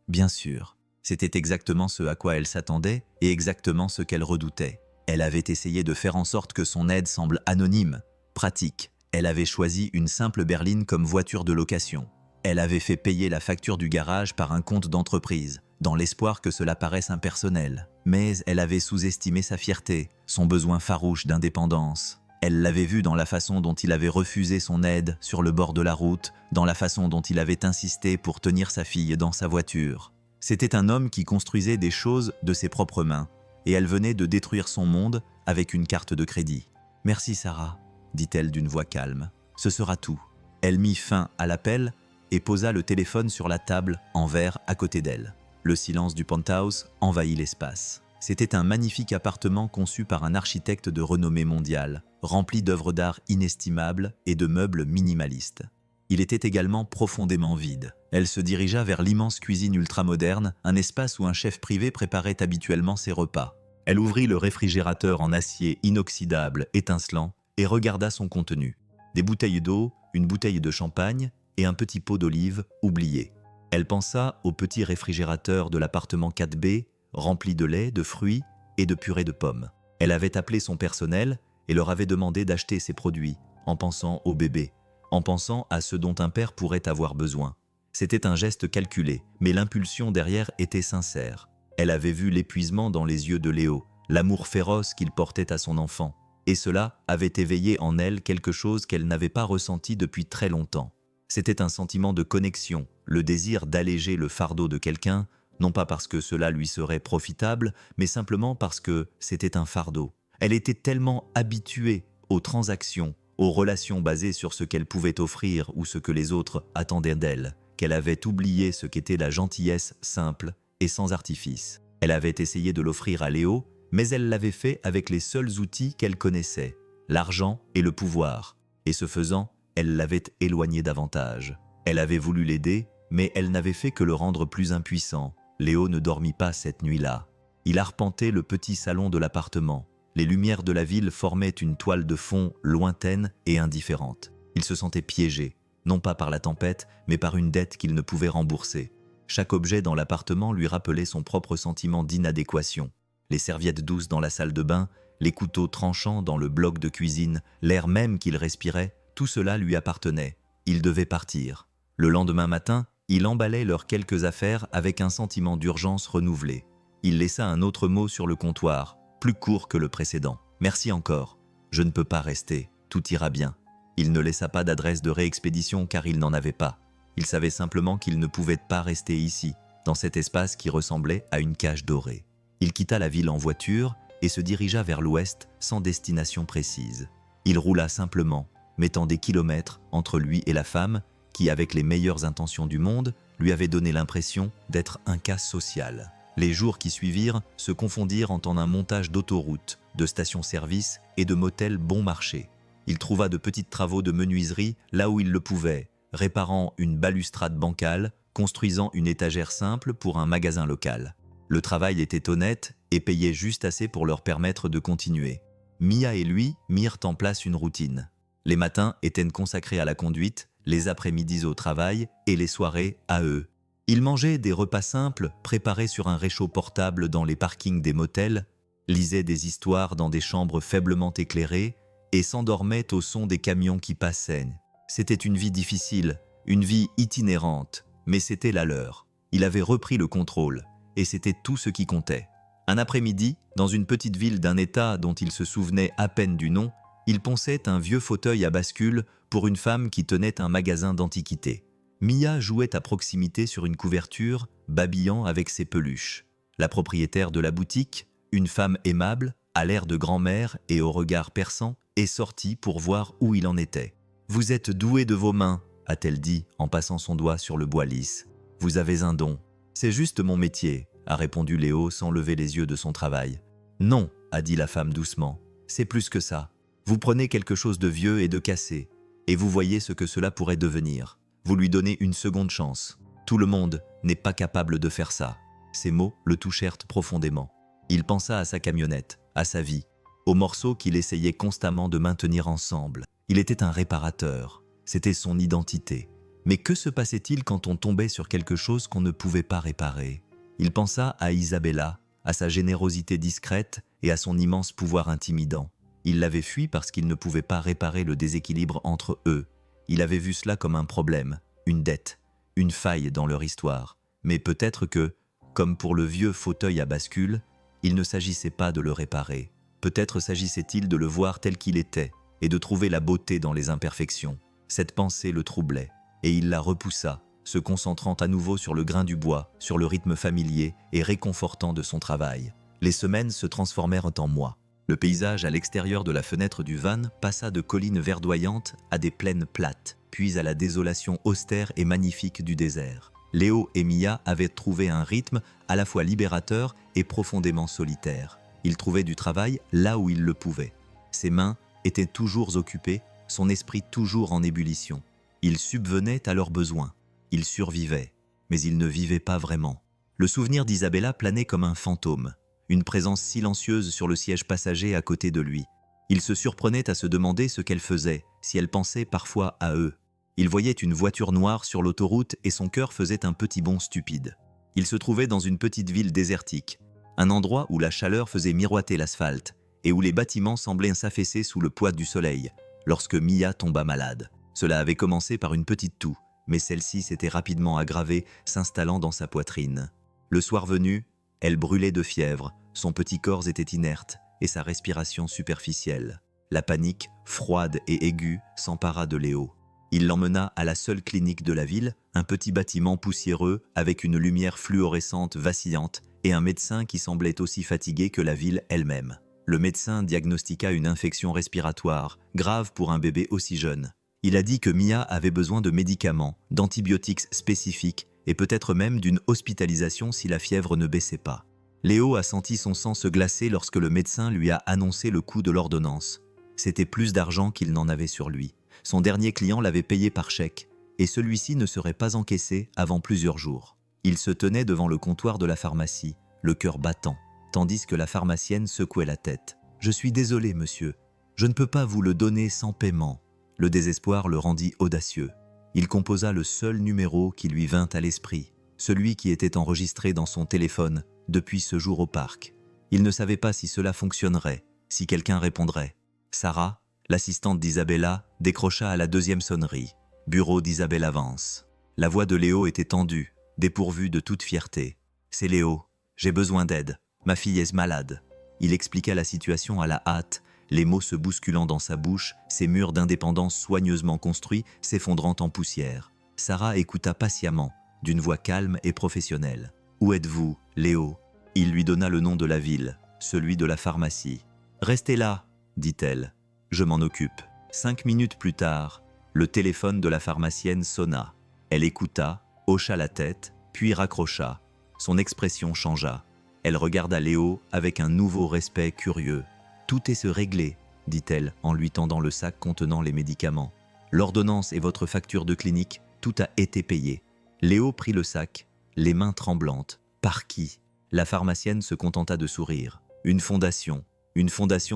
Bien sûr. C'était exactement ce à quoi elle s'attendait et exactement ce qu'elle redoutait. Elle avait essayé de faire en sorte que son aide semble anonyme, pratique. Elle avait choisi une simple berline comme voiture de location. Elle avait fait payer la facture du garage par un compte d'entreprise, dans l'espoir que cela paraisse impersonnel. Mais elle avait sous-estimé sa fierté, son besoin farouche d'indépendance. Elle l'avait vu dans la façon dont il avait refusé son aide sur le bord de la route, dans la façon dont il avait insisté pour tenir sa fille dans sa voiture. C'était un homme qui construisait des choses de ses propres mains, et elle venait de détruire son monde avec une carte de crédit. « Merci Sarah », dit-elle d'une voix calme. « Ce sera tout. » Elle mit fin à l'appel et posa le téléphone sur la table en verre à côté d'elle. Le silence du penthouse envahit l'espace. C'était un magnifique appartement conçu par un architecte de renommée mondiale, rempli d'œuvres d'art inestimables et de meubles minimalistes. Il était également profondément vide. Elle se dirigea vers l'immense cuisine ultramoderne, un espace où un chef privé préparait habituellement ses repas. Elle ouvrit le réfrigérateur en acier inoxydable, étincelant, et regarda son contenu. Des bouteilles d'eau, une bouteille de champagne et un petit pot d'olive oublié. Elle pensa au petit réfrigérateur de l'appartement 4B, rempli de lait, de fruits et de purée de pommes. Elle avait appelé son personnel et leur avait demandé d'acheter ces produits, en pensant au bébé, en pensant à ce dont un père pourrait avoir besoin. C'était un geste calculé, mais l'impulsion derrière était sincère. Elle avait vu l'épuisement dans les yeux de Léo, l'amour féroce qu'il portait à son enfant, et cela avait éveillé en elle quelque chose qu'elle n'avait pas ressenti depuis très longtemps. C'était un sentiment de connexion, le désir d'alléger le fardeau de quelqu'un, non pas parce que cela lui serait profitable, mais simplement parce que c'était un fardeau. Elle était tellement habituée aux transactions, aux relations basées sur ce qu'elle pouvait offrir ou ce que les autres attendaient d'elle, qu'elle avait oublié ce qu'était la gentillesse simple et sans artifice. Elle avait essayé de l'offrir à Léo, mais elle l'avait fait avec les seuls outils qu'elle connaissait, l'argent et le pouvoir, et ce faisant, elle l'avait éloigné davantage. Elle avait voulu l'aider, mais elle n'avait fait que le rendre plus impuissant. Léo ne dormit pas cette nuit-là. Il arpentait le petit salon de l'appartement. Les lumières de la ville formaient une toile de fond lointaine et indifférente. Il se sentait piégé, non pas par la tempête, mais par une dette qu'il ne pouvait rembourser. Chaque objet dans l'appartement lui rappelait son propre sentiment d'inadéquation. Les serviettes douces dans la salle de bain, les couteaux tranchants dans le bloc de cuisine, l'air même qu'il respirait, tout cela lui appartenait. Il devait partir. Le lendemain matin, il emballait leurs quelques affaires avec un sentiment d'urgence renouvelé. Il laissa un autre mot sur le comptoir, plus court que le précédent. « Merci encore. Je ne peux pas rester. Tout ira bien. » Il ne laissa pas d'adresse de réexpédition car il n'en avait pas. Il savait simplement qu'il ne pouvait pas rester ici, dans cet espace qui ressemblait à une cage dorée. Il quitta la ville en voiture et se dirigea vers l'ouest sans destination précise. Il roula simplement, mettant des kilomètres entre lui et la femme qui, avec les meilleures intentions du monde, lui avait donné l'impression d'être un cas social. Les jours qui suivirent se confondirent en un montage d'autoroutes, de stations-service et de motels bon marché. Il trouva de petits travaux de menuiserie là où il le pouvait, réparant une balustrade bancale, construisant une étagère simple pour un magasin local. Le travail était honnête et payait juste assez pour leur permettre de continuer. Mia et lui mirent en place une routine. Les matins étaient consacrés à la conduite, les après-midi au travail et les soirées à eux. Ils mangeaient des repas simples préparés sur un réchaud portable dans les parkings des motels, lisaient des histoires dans des chambres faiblement éclairées et s'endormaient au son des camions qui passaient. C'était une vie difficile, une vie itinérante, mais c'était la leur. Il avait repris le contrôle et c'était tout ce qui comptait. Un après-midi, dans une petite ville d'un état dont il se souvenait à peine du nom, il ponçait un vieux fauteuil à bascule pour une femme qui tenait un magasin d'antiquités. Mia jouait à proximité sur une couverture, babillant avec ses peluches. La propriétaire de la boutique, une femme aimable, à l'air de grand-mère et au regard perçant, est sortie pour voir où il en était. « Vous êtes doué de vos mains », a-t-elle dit en passant son doigt sur le bois lisse. « Vous avez un don. »« C'est juste mon métier », a répondu Léo sans lever les yeux de son travail. « Non », a dit la femme doucement, « c'est plus que ça. Vous prenez quelque chose de vieux et de cassé, et vous voyez ce que cela pourrait devenir. Vous lui donnez une seconde chance. Tout le monde n'est pas capable de faire ça. » Ces mots le touchèrent profondément. Il pensa à sa camionnette, à sa vie, aux morceaux qu'il essayait constamment de maintenir ensemble. Il était un réparateur, c'était son identité. Mais que se passait-il quand on tombait sur quelque chose qu'on ne pouvait pas réparer? Il pensa à Isabella, à sa générosité discrète et à son immense pouvoir intimidant. Il l'avait fui parce qu'il ne pouvait pas réparer le déséquilibre entre eux. Il avait vu cela comme un problème, une dette, une faille dans leur histoire. Mais peut-être que, comme pour le vieux fauteuil à bascule, il ne s'agissait pas de le réparer. Peut-être s'agissait-il de le voir tel qu'il était et de trouver la beauté dans les imperfections. Cette pensée le troublait, et il la repoussa, se concentrant à nouveau sur le grain du bois, sur le rythme familier et réconfortant de son travail. Les semaines se transformèrent en mois. Le paysage à l'extérieur de la fenêtre du van passa de collines verdoyantes à des plaines plates, puis à la désolation austère et magnifique du désert. Léo et Mia avaient trouvé un rythme à la fois libérateur et profondément solitaire. Ils trouvaient du travail là où ils le pouvaient. Ses mains étaient toujours occupées, son esprit toujours en ébullition. Il subvenait à leurs besoins. Il survivait, mais il ne vivait pas vraiment. Le souvenir d'Isabella planait comme un fantôme, une présence silencieuse sur le siège passager à côté de lui. Il se surprenait à se demander ce qu'elle faisait, si elle pensait parfois à eux. Il voyait une voiture noire sur l'autoroute et son cœur faisait un petit bond stupide. Il se trouvait dans une petite ville désertique, un endroit où la chaleur faisait miroiter l'asphalte et où les bâtiments semblaient s'affaisser sous le poids du soleil, lorsque Mia tomba malade. Cela avait commencé par une petite toux, mais celle-ci s'était rapidement aggravée, s'installant dans sa poitrine. Le soir venu, elle brûlait de fièvre, son petit corps était inerte et sa respiration superficielle. La panique, froide et aiguë, s'empara de Léo. Il l'emmena à la seule clinique de la ville, un petit bâtiment poussiéreux avec une lumière fluorescente vacillante et un médecin qui semblait aussi fatigué que la ville elle-même. Le médecin diagnostiqua une infection respiratoire, grave pour un bébé aussi jeune. Il a dit que Mia avait besoin de médicaments, d'antibiotiques spécifiques et peut-être même d'une hospitalisation si la fièvre ne baissait pas. Léo a senti son sang se glacer lorsque le médecin lui a annoncé le coût de l'ordonnance. C'était plus d'argent qu'il n'en avait sur lui. Son dernier client l'avait payé par chèque, et celui-ci ne serait pas encaissé avant plusieurs jours. Il se tenait devant le comptoir de la pharmacie, le cœur battant, tandis que la pharmacienne secouait la tête. « Je suis désolé, monsieur. Je ne peux pas vous le donner sans paiement. » Le désespoir le rendit audacieux. Il composa le seul numéro qui lui vint à l'esprit, celui qui était enregistré dans son téléphone depuis ce jour au parc. Il ne savait pas si cela fonctionnerait, si quelqu'un répondrait. Sarah, l'assistante d'Isabella, décrocha à la deuxième sonnerie. Bureau d'Isabella Vance. La voix de Léo était tendue, dépourvue de toute fierté. « C'est Léo, j'ai besoin d'aide. Ma fille est malade. » Il expliqua la situation à la hâte, les mots se bousculant dans sa bouche, ses murs d'indépendance soigneusement construits s'effondrant en poussière. Sarah écouta patiemment, d'une voix calme et professionnelle. « Où êtes-vous, Léo ?» Il lui donna le nom de la ville, celui de la pharmacie. « Restez là, dit-elle. Je m'en occupe. » 5 minutes plus tard, le téléphone de la pharmacienne sonna. Elle écouta, hocha la tête, puis raccrocha. Son expression changea. Elle regarda Léo avec un nouveau respect curieux. « Tout est se régler, dit-elle en lui tendant le sac contenant les médicaments. L'ordonnance et votre facture de clinique, tout a été payé. Léo prit le sac, les mains tremblantes. Par qui? La pharmacienne se contenta de sourire. Une fondation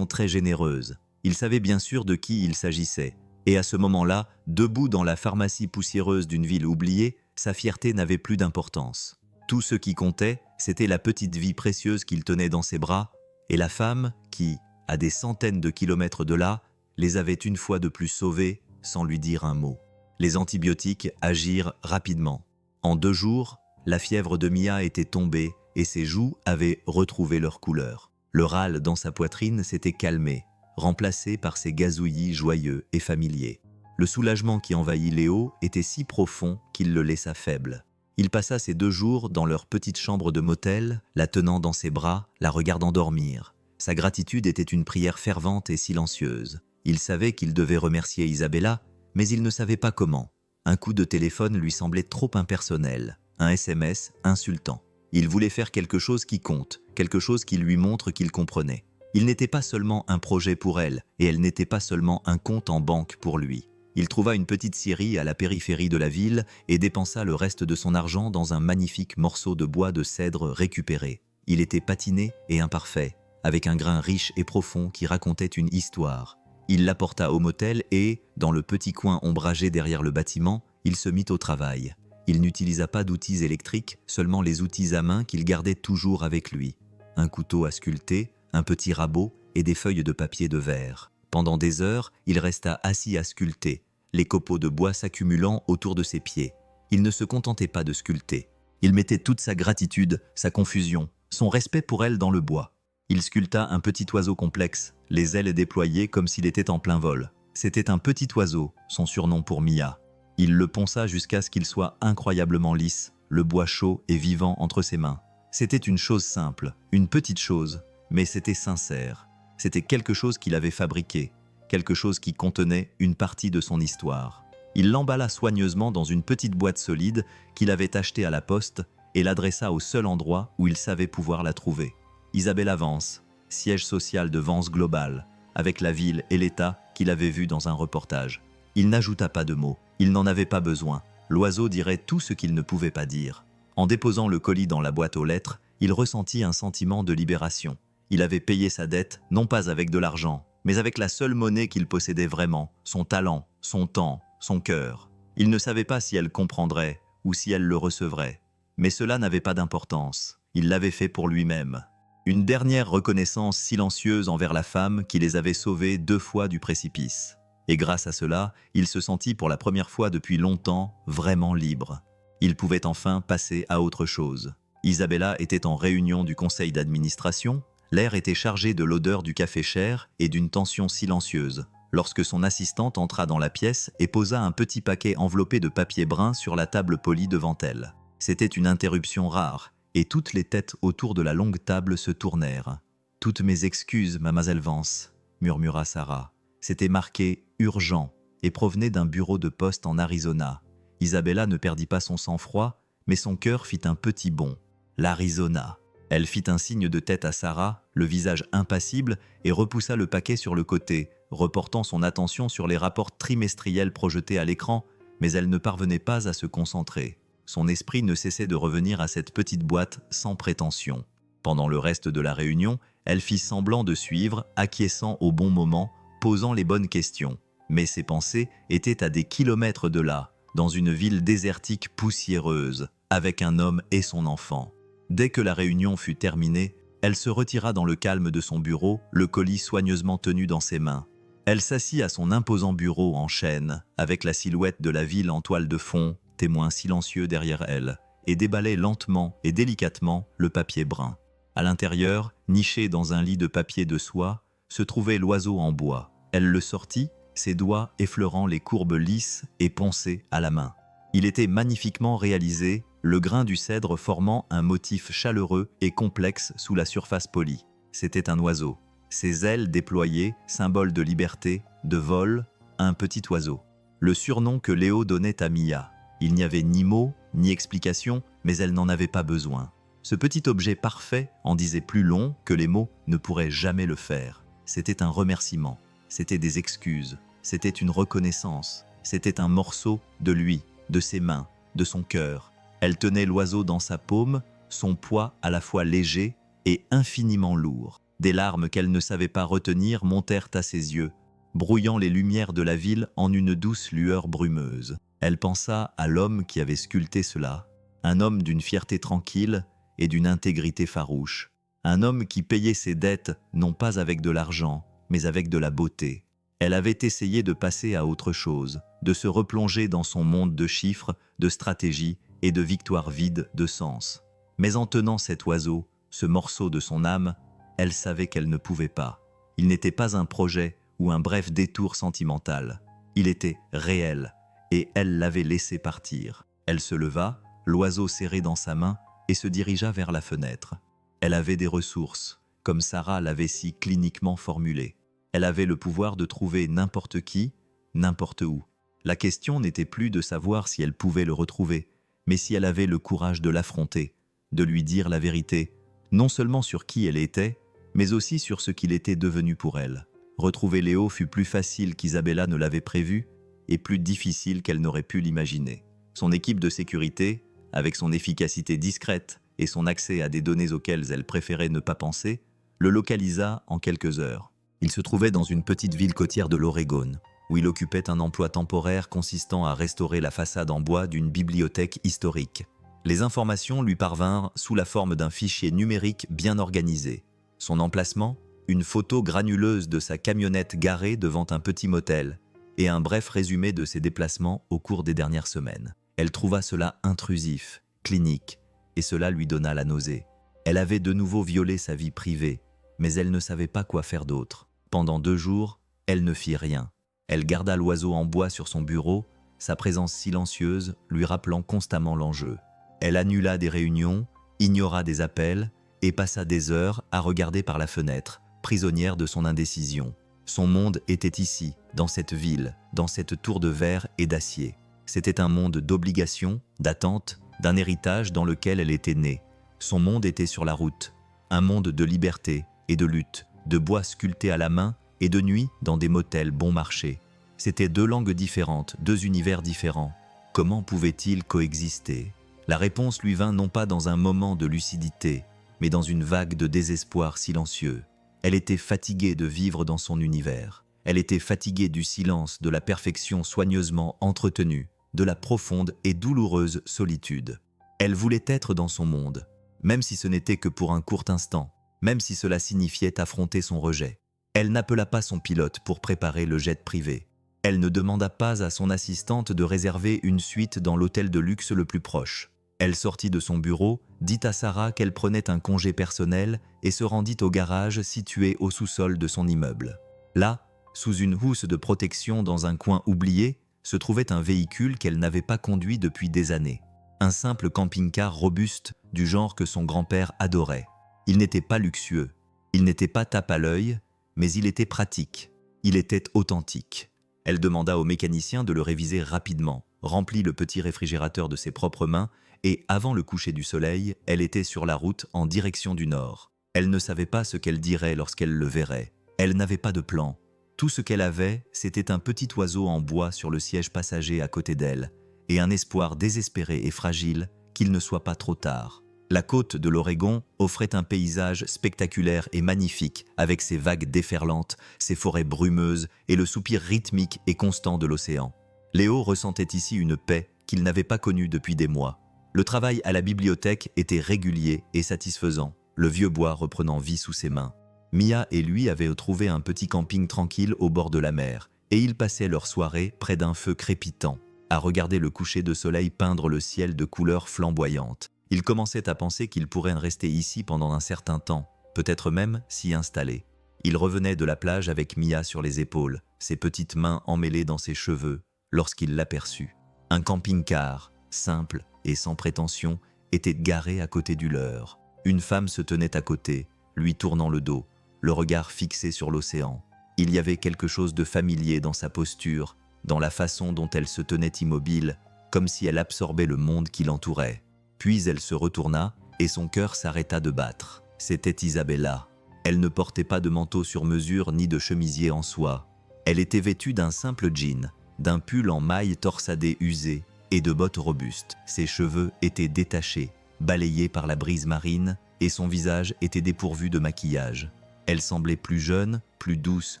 très généreuse. Il savait bien sûr de qui il s'agissait. Et à ce moment-là, debout dans la pharmacie poussiéreuse d'une ville oubliée, sa fierté n'avait plus d'importance. Tout ce qui comptait, c'était la petite vie précieuse qu'il tenait dans ses bras, et la femme qui, à des centaines de kilomètres de là, les avait une fois de plus sauvés sans lui dire un mot. Les antibiotiques agirent rapidement. En 2 jours, la fièvre de Mia était tombée et ses joues avaient retrouvé leur couleur. Le râle dans sa poitrine s'était calmé, remplacé par ses gazouillis joyeux et familiers. Le soulagement qui envahit Léo était si profond qu'il le laissa faible. Il passa ces 2 jours dans leur petite chambre de motel, la tenant dans ses bras, la regardant dormir. Sa gratitude était une prière fervente et silencieuse. Il savait qu'il devait remercier Isabella, mais il ne savait pas comment. Un coup de téléphone lui semblait trop impersonnel, un SMS insultant. Il voulait faire quelque chose qui compte, quelque chose qui lui montre qu'il comprenait. Il n'était pas seulement un projet pour elle, et elle n'était pas seulement un compte en banque pour lui. Il trouva une petite scierie à la périphérie de la ville et dépensa le reste de son argent dans un magnifique morceau de bois de cèdre récupéré. Il était patiné et imparfait, avec un grain riche et profond qui racontait une histoire. Il l'apporta au motel et, dans le petit coin ombragé derrière le bâtiment, il se mit au travail. Il n'utilisa pas d'outils électriques, seulement les outils à main qu'il gardait toujours avec lui. Un couteau à sculpter, un petit rabot et des feuilles de papier de verre. Pendant des heures, il resta assis à sculpter, les copeaux de bois s'accumulant autour de ses pieds. Il ne se contentait pas de sculpter. Il mettait toute sa gratitude, sa confusion, son respect pour elle dans le bois. Il sculpta un petit oiseau complexe, les ailes déployées comme s'il était en plein vol. C'était un petit oiseau, son surnom pour Mia. Il le ponça jusqu'à ce qu'il soit incroyablement lisse, le bois chaud et vivant entre ses mains. C'était une chose simple, une petite chose, mais c'était sincère. C'était quelque chose qu'il avait fabriqué, quelque chose qui contenait une partie de son histoire. Il l'emballa soigneusement dans une petite boîte solide qu'il avait achetée à la poste et l'adressa au seul endroit où il savait pouvoir la trouver. Isabella Vance, siège social de Vance Global, avec la ville et l'État qu'il avait vu dans un reportage. Il n'ajouta pas de mots, il n'en avait pas besoin. L'oiseau dirait tout ce qu'il ne pouvait pas dire. En déposant le colis dans la boîte aux lettres, il ressentit un sentiment de libération. Il avait payé sa dette, non pas avec de l'argent, mais avec la seule monnaie qu'il possédait vraiment, son talent, son temps, son cœur. Il ne savait pas si elle comprendrait ou si elle le recevrait. Mais cela n'avait pas d'importance. Il l'avait fait pour lui-même. Une dernière reconnaissance silencieuse envers la femme qui les avait sauvés 2 fois du précipice. Et grâce à cela, il se sentit pour la première fois depuis longtemps vraiment libre. Il pouvait enfin passer à autre chose. Isabella était en réunion du conseil d'administration. L'air était chargé de l'odeur du café cher et d'une tension silencieuse, lorsque son assistante entra dans la pièce et posa un petit paquet enveloppé de papier brun sur la table polie devant elle. C'était une interruption rare, et toutes les têtes autour de la longue table se tournèrent. « Toutes mes excuses, mademoiselle Vance », murmura Sarah. C'était marqué « urgent » et provenait d'un bureau de poste en Arizona. Isabella ne perdit pas son sang-froid, mais son cœur fit un petit bond. L'Arizona. Elle fit un signe de tête à Sarah, le visage impassible, et repoussa le paquet sur le côté, reportant son attention sur les rapports trimestriels projetés à l'écran, mais elle ne parvenait pas à se concentrer. Son esprit ne cessait de revenir à cette petite boîte sans prétention. Pendant le reste de la réunion, elle fit semblant de suivre, acquiesçant au bon moment, posant les bonnes questions. Mais ses pensées étaient à des kilomètres de là, dans une ville désertique poussiéreuse, avec un homme et son enfant. Dès que la réunion fut terminée, elle se retira dans le calme de son bureau, le colis soigneusement tenu dans ses mains. Elle s'assit à son imposant bureau en chêne, avec la silhouette de la ville en toile de fond, témoin silencieux derrière elle, et déballait lentement et délicatement le papier brun. À l'intérieur, niché dans un lit de papier de soie, se trouvait l'oiseau en bois. Elle le sortit, ses doigts effleurant les courbes lisses et poncées à la main. Il était magnifiquement réalisé, le grain du cèdre formant un motif chaleureux et complexe sous la surface polie. C'était un oiseau. Ses ailes déployées, symbole de liberté, de vol, un petit oiseau. Le surnom que Léo donnait à Mia. Il n'y avait ni mots, ni explication, mais elle n'en avait pas besoin. Ce petit objet parfait en disait plus long que les mots ne pourraient jamais le faire. C'était un remerciement, c'était des excuses, c'était une reconnaissance, c'était un morceau de lui, de ses mains, de son cœur. Elle tenait l'oiseau dans sa paume, son poids à la fois léger et infiniment lourd. Des larmes qu'elle ne savait pas retenir montèrent à ses yeux, brouillant les lumières de la ville en une douce lueur brumeuse. Elle pensa à l'homme qui avait sculpté cela, un homme d'une fierté tranquille et d'une intégrité farouche, un homme qui payait ses dettes non pas avec de l'argent, mais avec de la beauté. Elle avait essayé de passer à autre chose, de se replonger dans son monde de chiffres, de stratégies et de victoires vides de sens. Mais en tenant cet oiseau, ce morceau de son âme, elle savait qu'elle ne pouvait pas. Il n'était pas un projet ou un bref détour sentimental. Il était réel, et elle l'avait laissé partir. Elle se leva, l'oiseau serré dans sa main, et se dirigea vers la fenêtre. Elle avait des ressources, comme Sarah l'avait si cliniquement formulé. Elle avait le pouvoir de trouver n'importe qui, n'importe où. La question n'était plus de savoir si elle pouvait le retrouver, mais si elle avait le courage de l'affronter, de lui dire la vérité, non seulement sur qui elle était, mais aussi sur ce qu'il était devenu pour elle. Retrouver Léo fut plus facile qu'Isabella ne l'avait prévu, et plus difficile qu'elle n'aurait pu l'imaginer. Son équipe de sécurité, avec son efficacité discrète et son accès à des données auxquelles elle préférait ne pas penser, le localisa en quelques heures. Il se trouvait dans une petite ville côtière de l'Oregon, où il occupait un emploi temporaire consistant à restaurer la façade en bois d'une bibliothèque historique. Les informations lui parvinrent sous la forme d'un fichier numérique bien organisé. Son emplacement, une photo granuleuse de sa camionnette garée devant un petit motel, et un bref résumé de ses déplacements au cours des dernières semaines. Elle trouva cela intrusif, clinique, et cela lui donna la nausée. Elle avait de nouveau violé sa vie privée, mais elle ne savait pas quoi faire d'autre. Pendant 2 jours, elle ne fit rien. Elle garda l'oiseau en bois sur son bureau, sa présence silencieuse lui rappelant constamment l'enjeu. Elle annula des réunions, ignora des appels, et passa des heures à regarder par la fenêtre, prisonnière de son indécision. Son monde était ici, dans cette ville, dans cette tour de verre et d'acier. C'était un monde d'obligations, d'attentes, d'un héritage dans lequel elle était née. Son monde était sur la route, un monde de liberté et de lutte, de bois sculpté à la main et de nuit dans des motels bon marché. C'étaient 2 langues différentes, 2 univers différents. Comment pouvaient-ils coexister? La réponse lui vint non pas dans un moment de lucidité, mais dans une vague de désespoir silencieux. Elle était fatiguée de vivre dans son univers. Elle était fatiguée du silence, de la perfection soigneusement entretenue, de la profonde et douloureuse solitude. Elle voulait être dans son monde, même si ce n'était que pour un court instant, même si cela signifiait affronter son rejet. Elle n'appela pas son pilote pour préparer le jet privé. Elle ne demanda pas à son assistante de réserver une suite dans l'hôtel de luxe le plus proche. Elle sortit de son bureau, dit à Sarah qu'elle prenait un congé personnel et se rendit au garage situé au sous-sol de son immeuble. Là, sous une housse de protection dans un coin oublié, se trouvait un véhicule qu'elle n'avait pas conduit depuis des années. Un simple camping-car robuste du genre que son grand-père adorait. Il n'était pas luxueux, il n'était pas tape à l'œil, mais il était pratique, il était authentique. Elle demanda au mécanicien de le réviser rapidement, remplit le petit réfrigérateur de ses propres mains et, avant le coucher du soleil, elle était sur la route en direction du nord. Elle ne savait pas ce qu'elle dirait lorsqu'elle le verrait. Elle n'avait pas de plan. Tout ce qu'elle avait, c'était un petit oiseau en bois sur le siège passager à côté d'elle, et un espoir désespéré et fragile qu'il ne soit pas trop tard. La côte de l'Oregon offrait un paysage spectaculaire et magnifique, avec ses vagues déferlantes, ses forêts brumeuses et le soupir rythmique et constant de l'océan. Léo ressentait ici une paix qu'il n'avait pas connue depuis des mois. Le travail à la bibliothèque était régulier et satisfaisant, le vieux bois reprenant vie sous ses mains. Mia et lui avaient trouvé un petit camping tranquille au bord de la mer, et ils passaient leur soirée près d'un feu crépitant, à regarder le coucher de soleil peindre le ciel de couleurs flamboyantes. Ils commençaient à penser qu'ils pourraient rester ici pendant un certain temps, peut-être même s'y installer. Il revenait de la plage avec Mia sur les épaules, ses petites mains emmêlées dans ses cheveux, lorsqu'il l'aperçut. Un camping-car, simple, et sans prétention, était garé à côté du leur. Une femme se tenait à côté, lui tournant le dos, le regard fixé sur l'océan. Il y avait quelque chose de familier dans sa posture, dans la façon dont elle se tenait immobile, comme si elle absorbait le monde qui l'entourait. Puis elle se retourna et son cœur s'arrêta de battre. C'était Isabella. Elle ne portait pas de manteau sur mesure ni de chemisier en soie. Elle était vêtue d'un simple jean, d'un pull en maille torsadé usé et de bottes robustes. Ses cheveux étaient détachés, balayés par la brise marine, et son visage était dépourvu de maquillage. Elle semblait plus jeune, plus douce,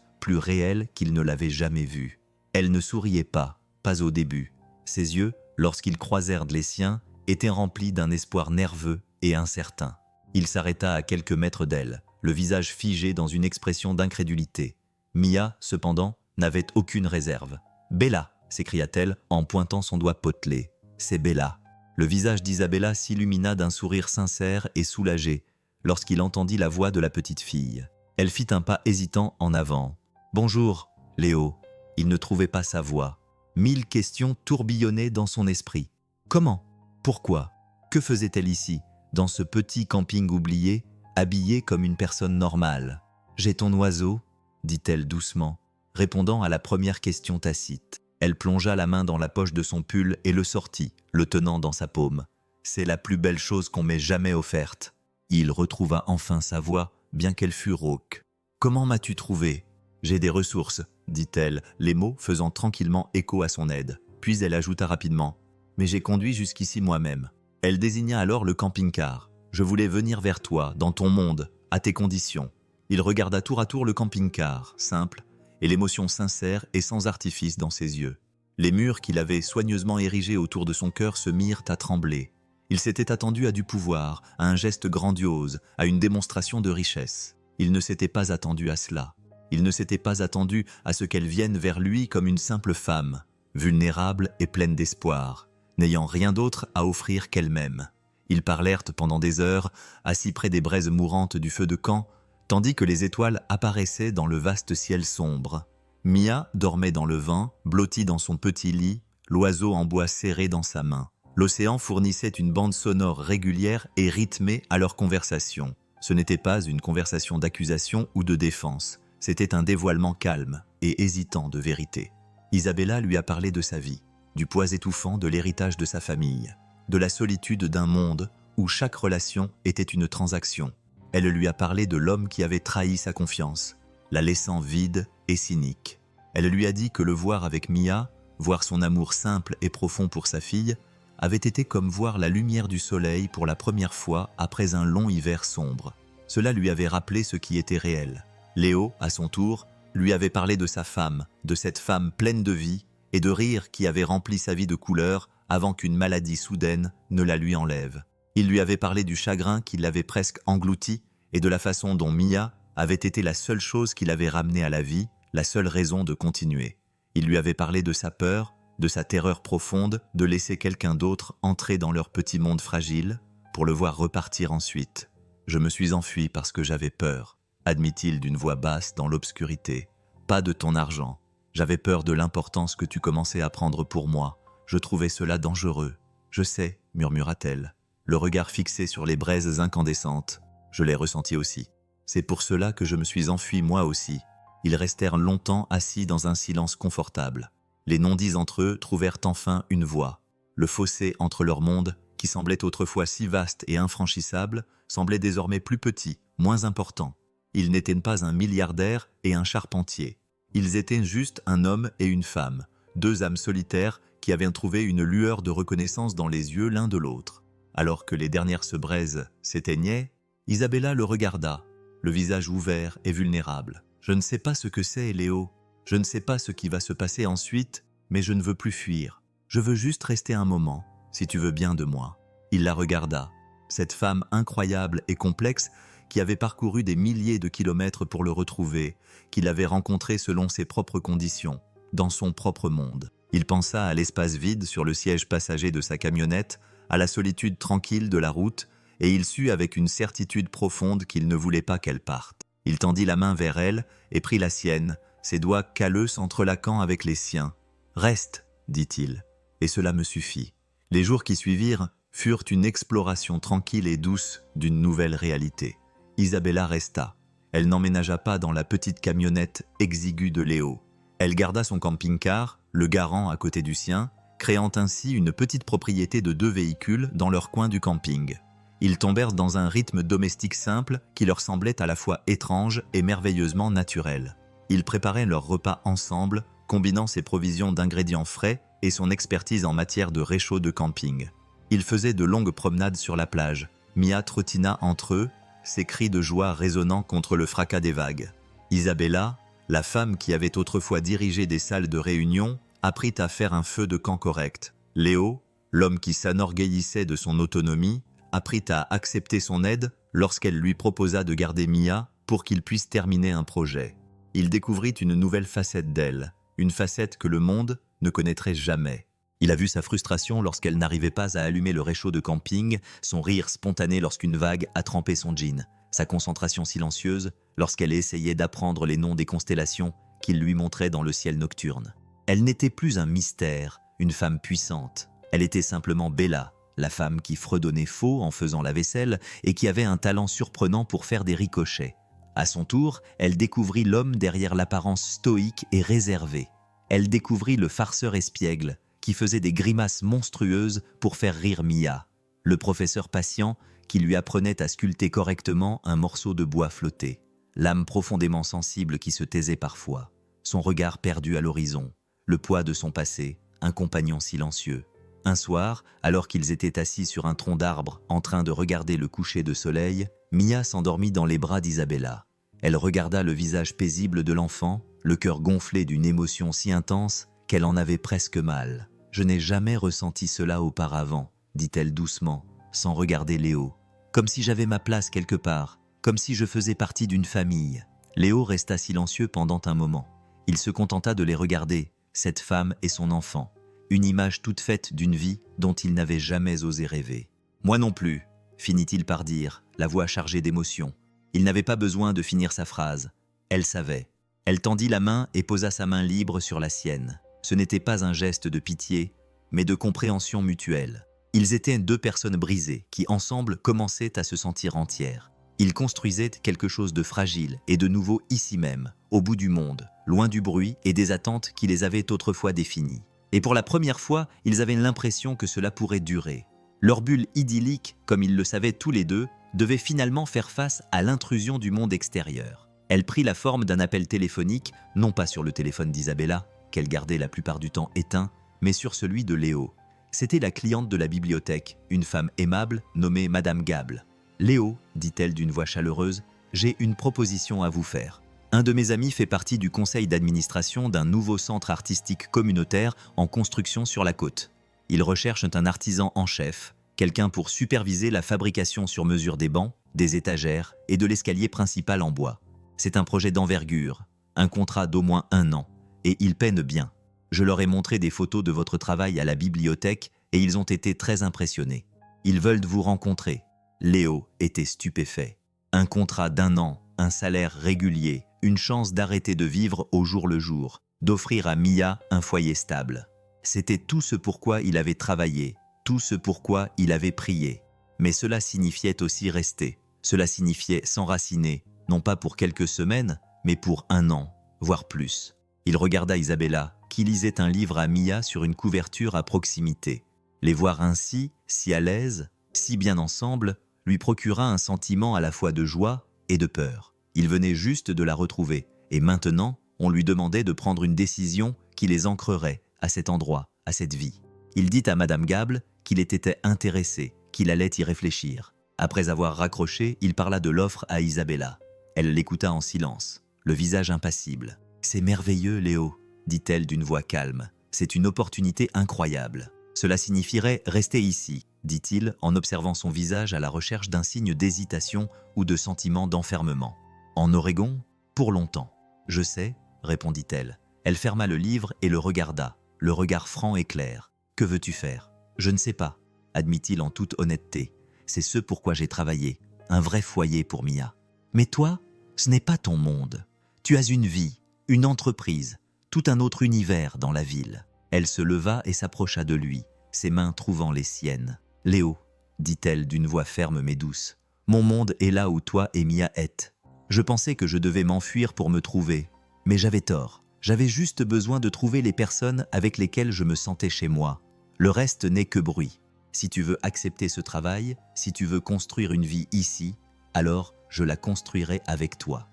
plus réelle qu'il ne l'avait jamais vue. Elle ne souriait pas au début. Ses yeux, lorsqu'ils croisèrent les siens, étaient remplis d'un espoir nerveux et incertain. Il s'arrêta à quelques mètres d'elle, le visage figé dans une expression d'incrédulité. Mia, cependant, n'avait aucune réserve. « Bella !» s'écria-t-elle en pointant son doigt potelé. « C'est Bella !» Le visage d'Isabella s'illumina d'un sourire sincère et soulagé lorsqu'il entendit la voix de la petite fille. Elle fit un pas hésitant en avant. « Bonjour, Léo !» Il ne trouvait pas sa voix. 1000 questions tourbillonnaient dans son esprit. Comment? Pourquoi? Que faisait-elle ici, dans ce petit camping oublié, habillée comme une personne normale? « J'ai ton oiseau ?» dit-elle doucement, répondant à la première question tacite. Elle plongea la main dans la poche de son pull et le sortit, le tenant dans sa paume. « C'est la plus belle chose qu'on m'ait jamais offerte. » Il retrouva enfin sa voix, bien qu'elle fût rauque. « Comment m'as-tu trouvé? » « J'ai des ressources, » dit-elle, les mots faisant tranquillement écho à son aide. Puis elle ajouta rapidement, « Mais j'ai conduit jusqu'ici moi-même. » Elle désigna alors le camping-car. « Je voulais venir vers toi, dans ton monde, à tes conditions. » Il regarda tour à tour le camping-car, simple, et l'émotion sincère et sans artifice dans ses yeux. Les murs qu'il avait soigneusement érigés autour de son cœur se mirent à trembler. Il s'était attendu à du pouvoir, à un geste grandiose, à une démonstration de richesse. Il ne s'était pas attendu à cela. Il ne s'était pas attendu à ce qu'elle vienne vers lui comme une simple femme, vulnérable et pleine d'espoir, n'ayant rien d'autre à offrir qu'elle-même. Ils parlèrent pendant des heures, assis près des braises mourantes du feu de camp, tandis que les étoiles apparaissaient dans le vaste ciel sombre. Mia dormait dans le vent, blottie dans son petit lit, l'oiseau en bois serré dans sa main. L'océan fournissait une bande sonore régulière et rythmée à leur conversation. Ce n'était pas une conversation d'accusation ou de défense. C'était un dévoilement calme et hésitant de vérité. Isabella lui a parlé de sa vie, du poids étouffant de l'héritage de sa famille, de la solitude d'un monde où chaque relation était une transaction. Elle lui a parlé de l'homme qui avait trahi sa confiance, la laissant vide et cynique. Elle lui a dit que le voir avec Mia, voir son amour simple et profond pour sa fille, avait été comme voir la lumière du soleil pour la première fois après un long hiver sombre. Cela lui avait rappelé ce qui était réel. Léo, à son tour, lui avait parlé de sa femme, de cette femme pleine de vie et de rire qui avait rempli sa vie de couleurs avant qu'une maladie soudaine ne la lui enlève. Il lui avait parlé du chagrin qui l'avait presque englouti et de la façon dont Mia avait été la seule chose qui l'avait ramené à la vie, la seule raison de continuer. Il lui avait parlé de sa peur, de sa terreur profonde de laisser quelqu'un d'autre entrer dans leur petit monde fragile pour le voir repartir ensuite. « Je me suis enfui parce que j'avais peur. » admit-il d'une voix basse dans l'obscurité. « Pas de ton argent. J'avais peur de l'importance que tu commençais à prendre pour moi. Je trouvais cela dangereux. »« Je sais, » murmura-t-elle, le regard fixé sur les braises incandescentes. « Je l'ai ressenti aussi. C'est pour cela que je me suis enfui moi aussi. » Ils restèrent longtemps assis dans un silence confortable. Les non-dits entre eux trouvèrent enfin une voie. Le fossé entre leurs mondes, qui semblait autrefois si vaste et infranchissable, semblait désormais plus petit, moins important. Ils n'étaient pas un milliardaire et un charpentier. Ils étaient juste un homme et une femme, deux âmes solitaires qui avaient trouvé une lueur de reconnaissance dans les yeux l'un de l'autre. Alors que les dernières braises s'éteignaient, Isabella le regarda, le visage ouvert et vulnérable. « Je ne sais pas ce que c'est, Léo. Je ne sais pas ce qui va se passer ensuite, mais je ne veux plus fuir. Je veux juste rester un moment, si tu veux bien de moi. » Il la regarda, cette femme incroyable et complexe qui avait parcouru des milliers de kilomètres pour le retrouver, qu'il avait rencontré selon ses propres conditions, dans son propre monde. Il pensa à l'espace vide sur le siège passager de sa camionnette, à la solitude tranquille de la route, et il sut avec une certitude profonde qu'il ne voulait pas qu'elle parte. Il tendit la main vers elle et prit la sienne, ses doigts calleux s'entrelaquant avec les siens. « Reste, dit-il, et cela me suffit. » Les jours qui suivirent furent une exploration tranquille et douce d'une nouvelle réalité. Isabella resta. Elle n'emménagea pas dans la petite camionnette exiguë de Léo. Elle garda son camping-car, le garant à côté du sien, créant ainsi une petite propriété de 2 véhicules dans leur coin du camping. Ils tombèrent dans un rythme domestique simple qui leur semblait à la fois étrange et merveilleusement naturel. Ils préparaient leurs repas ensemble, combinant ses provisions d'ingrédients frais et son expertise en matière de réchaud de camping. Ils faisaient de longues promenades sur la plage. Mia trottina entre eux, ses cris de joie résonnant contre le fracas des vagues. Isabella, la femme qui avait autrefois dirigé des salles de réunion, apprit à faire un feu de camp correct. Léo, l'homme qui s'enorgueillissait de son autonomie, apprit à accepter son aide lorsqu'elle lui proposa de garder Mia pour qu'il puisse terminer un projet. Il découvrit une nouvelle facette d'elle, une facette que le monde ne connaîtrait jamais. Il a vu sa frustration lorsqu'elle n'arrivait pas à allumer le réchaud de camping, son rire spontané lorsqu'une vague a trempé son jean, sa concentration silencieuse lorsqu'elle essayait d'apprendre les noms des constellations qu'il lui montrait dans le ciel nocturne. Elle n'était plus un mystère, une femme puissante. Elle était simplement Bella, la femme qui fredonnait faux en faisant la vaisselle et qui avait un talent surprenant pour faire des ricochets. À son tour, elle découvrit l'homme derrière l'apparence stoïque et réservée. Elle découvrit le farceur espiègle qui faisait des grimaces monstrueuses pour faire rire Mia, le professeur patient qui lui apprenait à sculpter correctement un morceau de bois flotté, l'âme profondément sensible qui se taisait parfois, son regard perdu à l'horizon, le poids de son passé, un compagnon silencieux. Un soir, alors qu'ils étaient assis sur un tronc d'arbre en train de regarder le coucher de soleil, Mia s'endormit dans les bras d'Isabella. Elle regarda le visage paisible de l'enfant, le cœur gonflé d'une émotion si intense qu'elle en avait presque mal. « Je n'ai jamais ressenti cela auparavant », dit-elle doucement, sans regarder Léo. « Comme si j'avais ma place quelque part, comme si je faisais partie d'une famille. » Léo resta silencieux pendant un moment. Il se contenta de les regarder, cette femme et son enfant. Une image toute faite d'une vie dont il n'avait jamais osé rêver. « Moi non plus », finit-il par dire, la voix chargée d'émotion. Il n'avait pas besoin de finir sa phrase. Elle savait. Elle tendit la main et posa sa main libre sur la sienne. Ce n'était pas un geste de pitié, mais de compréhension mutuelle. Ils étaient 2 personnes brisées qui, ensemble, commençaient à se sentir entières. Ils construisaient quelque chose de fragile et de nouveau ici même, au bout du monde, loin du bruit et des attentes qui les avaient autrefois définies. Et pour la première fois, ils avaient l'impression que cela pourrait durer. Leur bulle idyllique, comme ils le savaient tous les deux, devait finalement faire face à l'intrusion du monde extérieur. Elle prit la forme d'un appel téléphonique, non pas sur le téléphone d'Isabella, qu'elle gardait la plupart du temps éteint, mais sur celui de Léo. C'était la cliente de la bibliothèque, une femme aimable nommée Madame Gable. « Léo, dit-elle d'une voix chaleureuse, j'ai une proposition à vous faire. Un de mes amis fait partie du conseil d'administration d'un nouveau centre artistique communautaire en construction sur la côte. Il recherche un artisan en chef, quelqu'un pour superviser la fabrication sur mesure des bancs, des étagères et de l'escalier principal en bois. C'est un projet d'envergure, un contrat d'au moins 1 an, et il peine bien. Je leur ai montré des photos de votre travail à la bibliothèque et ils ont été très impressionnés. Ils veulent vous rencontrer. » Léo était stupéfait. Un contrat d'1 an, un salaire régulier, une chance d'arrêter de vivre au jour le jour, d'offrir à Mia un foyer stable. C'était tout ce pourquoi il avait travaillé, tout ce pourquoi il avait prié. Mais cela signifiait aussi rester. Cela signifiait s'enraciner, non pas pour quelques semaines, mais pour 1 an, voire plus. Il regarda Isabella, qui lisait un livre à Mia sur une couverture à proximité. Les voir ainsi, si à l'aise, si bien ensemble, lui procura un sentiment à la fois de joie et de peur. Il venait juste de la retrouver, et maintenant, on lui demandait de prendre une décision qui les ancrerait à cet endroit, à cette vie. Il dit à Madame Gable qu'il était intéressé, qu'il allait y réfléchir. Après avoir raccroché, il parla de l'offre à Isabella. Elle l'écouta en silence, le visage impassible. « C'est merveilleux, Léo, » dit-elle d'une voix calme. « C'est une opportunité incroyable. Cela signifierait rester ici, » dit-il en observant son visage à la recherche d'un signe d'hésitation ou de sentiment d'enfermement. « En Oregon, pour longtemps. »« Je sais, » répondit-elle. Elle ferma le livre et le regarda, le regard franc et clair. « Que veux-tu faire ?»« Je ne sais pas, » admit-il en toute honnêteté. « C'est ce pourquoi j'ai travaillé, un vrai foyer pour Mia. Mais toi, ce n'est pas ton monde. Tu as une vie, une entreprise, tout un autre univers dans la ville. » Elle se leva et s'approcha de lui. ses mains trouvant les siennes. « Léo, dit-elle d'une voix ferme mais douce, mon monde est là où toi et Mia êtes. Je pensais que je devais m'enfuir pour me trouver, mais j'avais tort. J'avais juste besoin de trouver les personnes avec lesquelles je me sentais chez moi. Le reste n'est que bruit. Si tu veux accepter ce travail, si tu veux construire une vie ici, alors je la construirai avec toi. »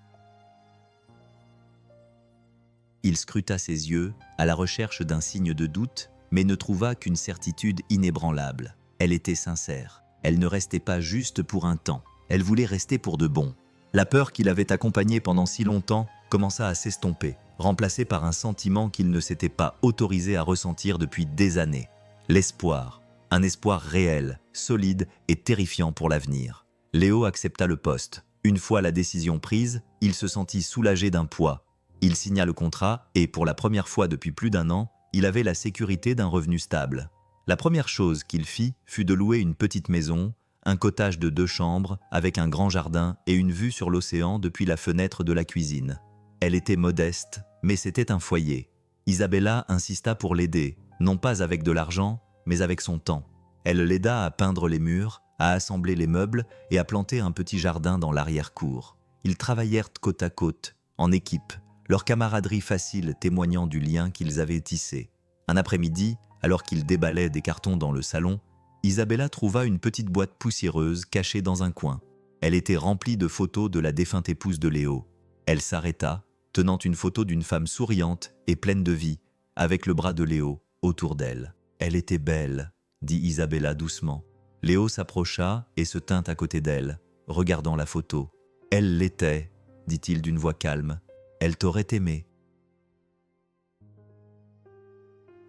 Il scruta ses yeux, à la recherche d'un signe de doute, mais ne trouva qu'une certitude inébranlable. Elle était sincère. Elle ne restait pas juste pour un temps. Elle voulait rester pour de bon. La peur qui l'avait accompagnée pendant si longtemps commença à s'estomper, remplacée par un sentiment qu'il ne s'était pas autorisé à ressentir depuis des années. L'espoir. Un espoir réel, solide et terrifiant pour l'avenir. Léo accepta le poste. Une fois la décision prise, il se sentit soulagé d'un poids. Il signa le contrat et, pour la première fois depuis plus d'1 an, il avait la sécurité d'un revenu stable. La première chose qu'il fit fut de louer une petite maison, un cottage de 2 chambres, avec un grand jardin et une vue sur l'océan depuis la fenêtre de la cuisine. Elle était modeste, mais c'était un foyer. Isabella insista pour l'aider, non pas avec de l'argent, mais avec son temps. Elle l'aida à peindre les murs, à assembler les meubles et à planter un petit jardin dans l'arrière-cour. Ils travaillèrent côte à côte, en équipe, leur camaraderie facile témoignant du lien qu'ils avaient tissé. Un après-midi, alors qu'ils déballaient des cartons dans le salon, Isabella trouva une petite boîte poussiéreuse cachée dans un coin. Elle était remplie de photos de la défunte épouse de Léo. Elle s'arrêta, tenant une photo d'une femme souriante et pleine de vie, avec le bras de Léo autour d'elle. « Elle était belle », dit Isabella doucement. Léo s'approcha et se tint à côté d'elle, regardant la photo. « Elle l'était », dit-il d'une voix calme. « Elle t'aurait aimé. »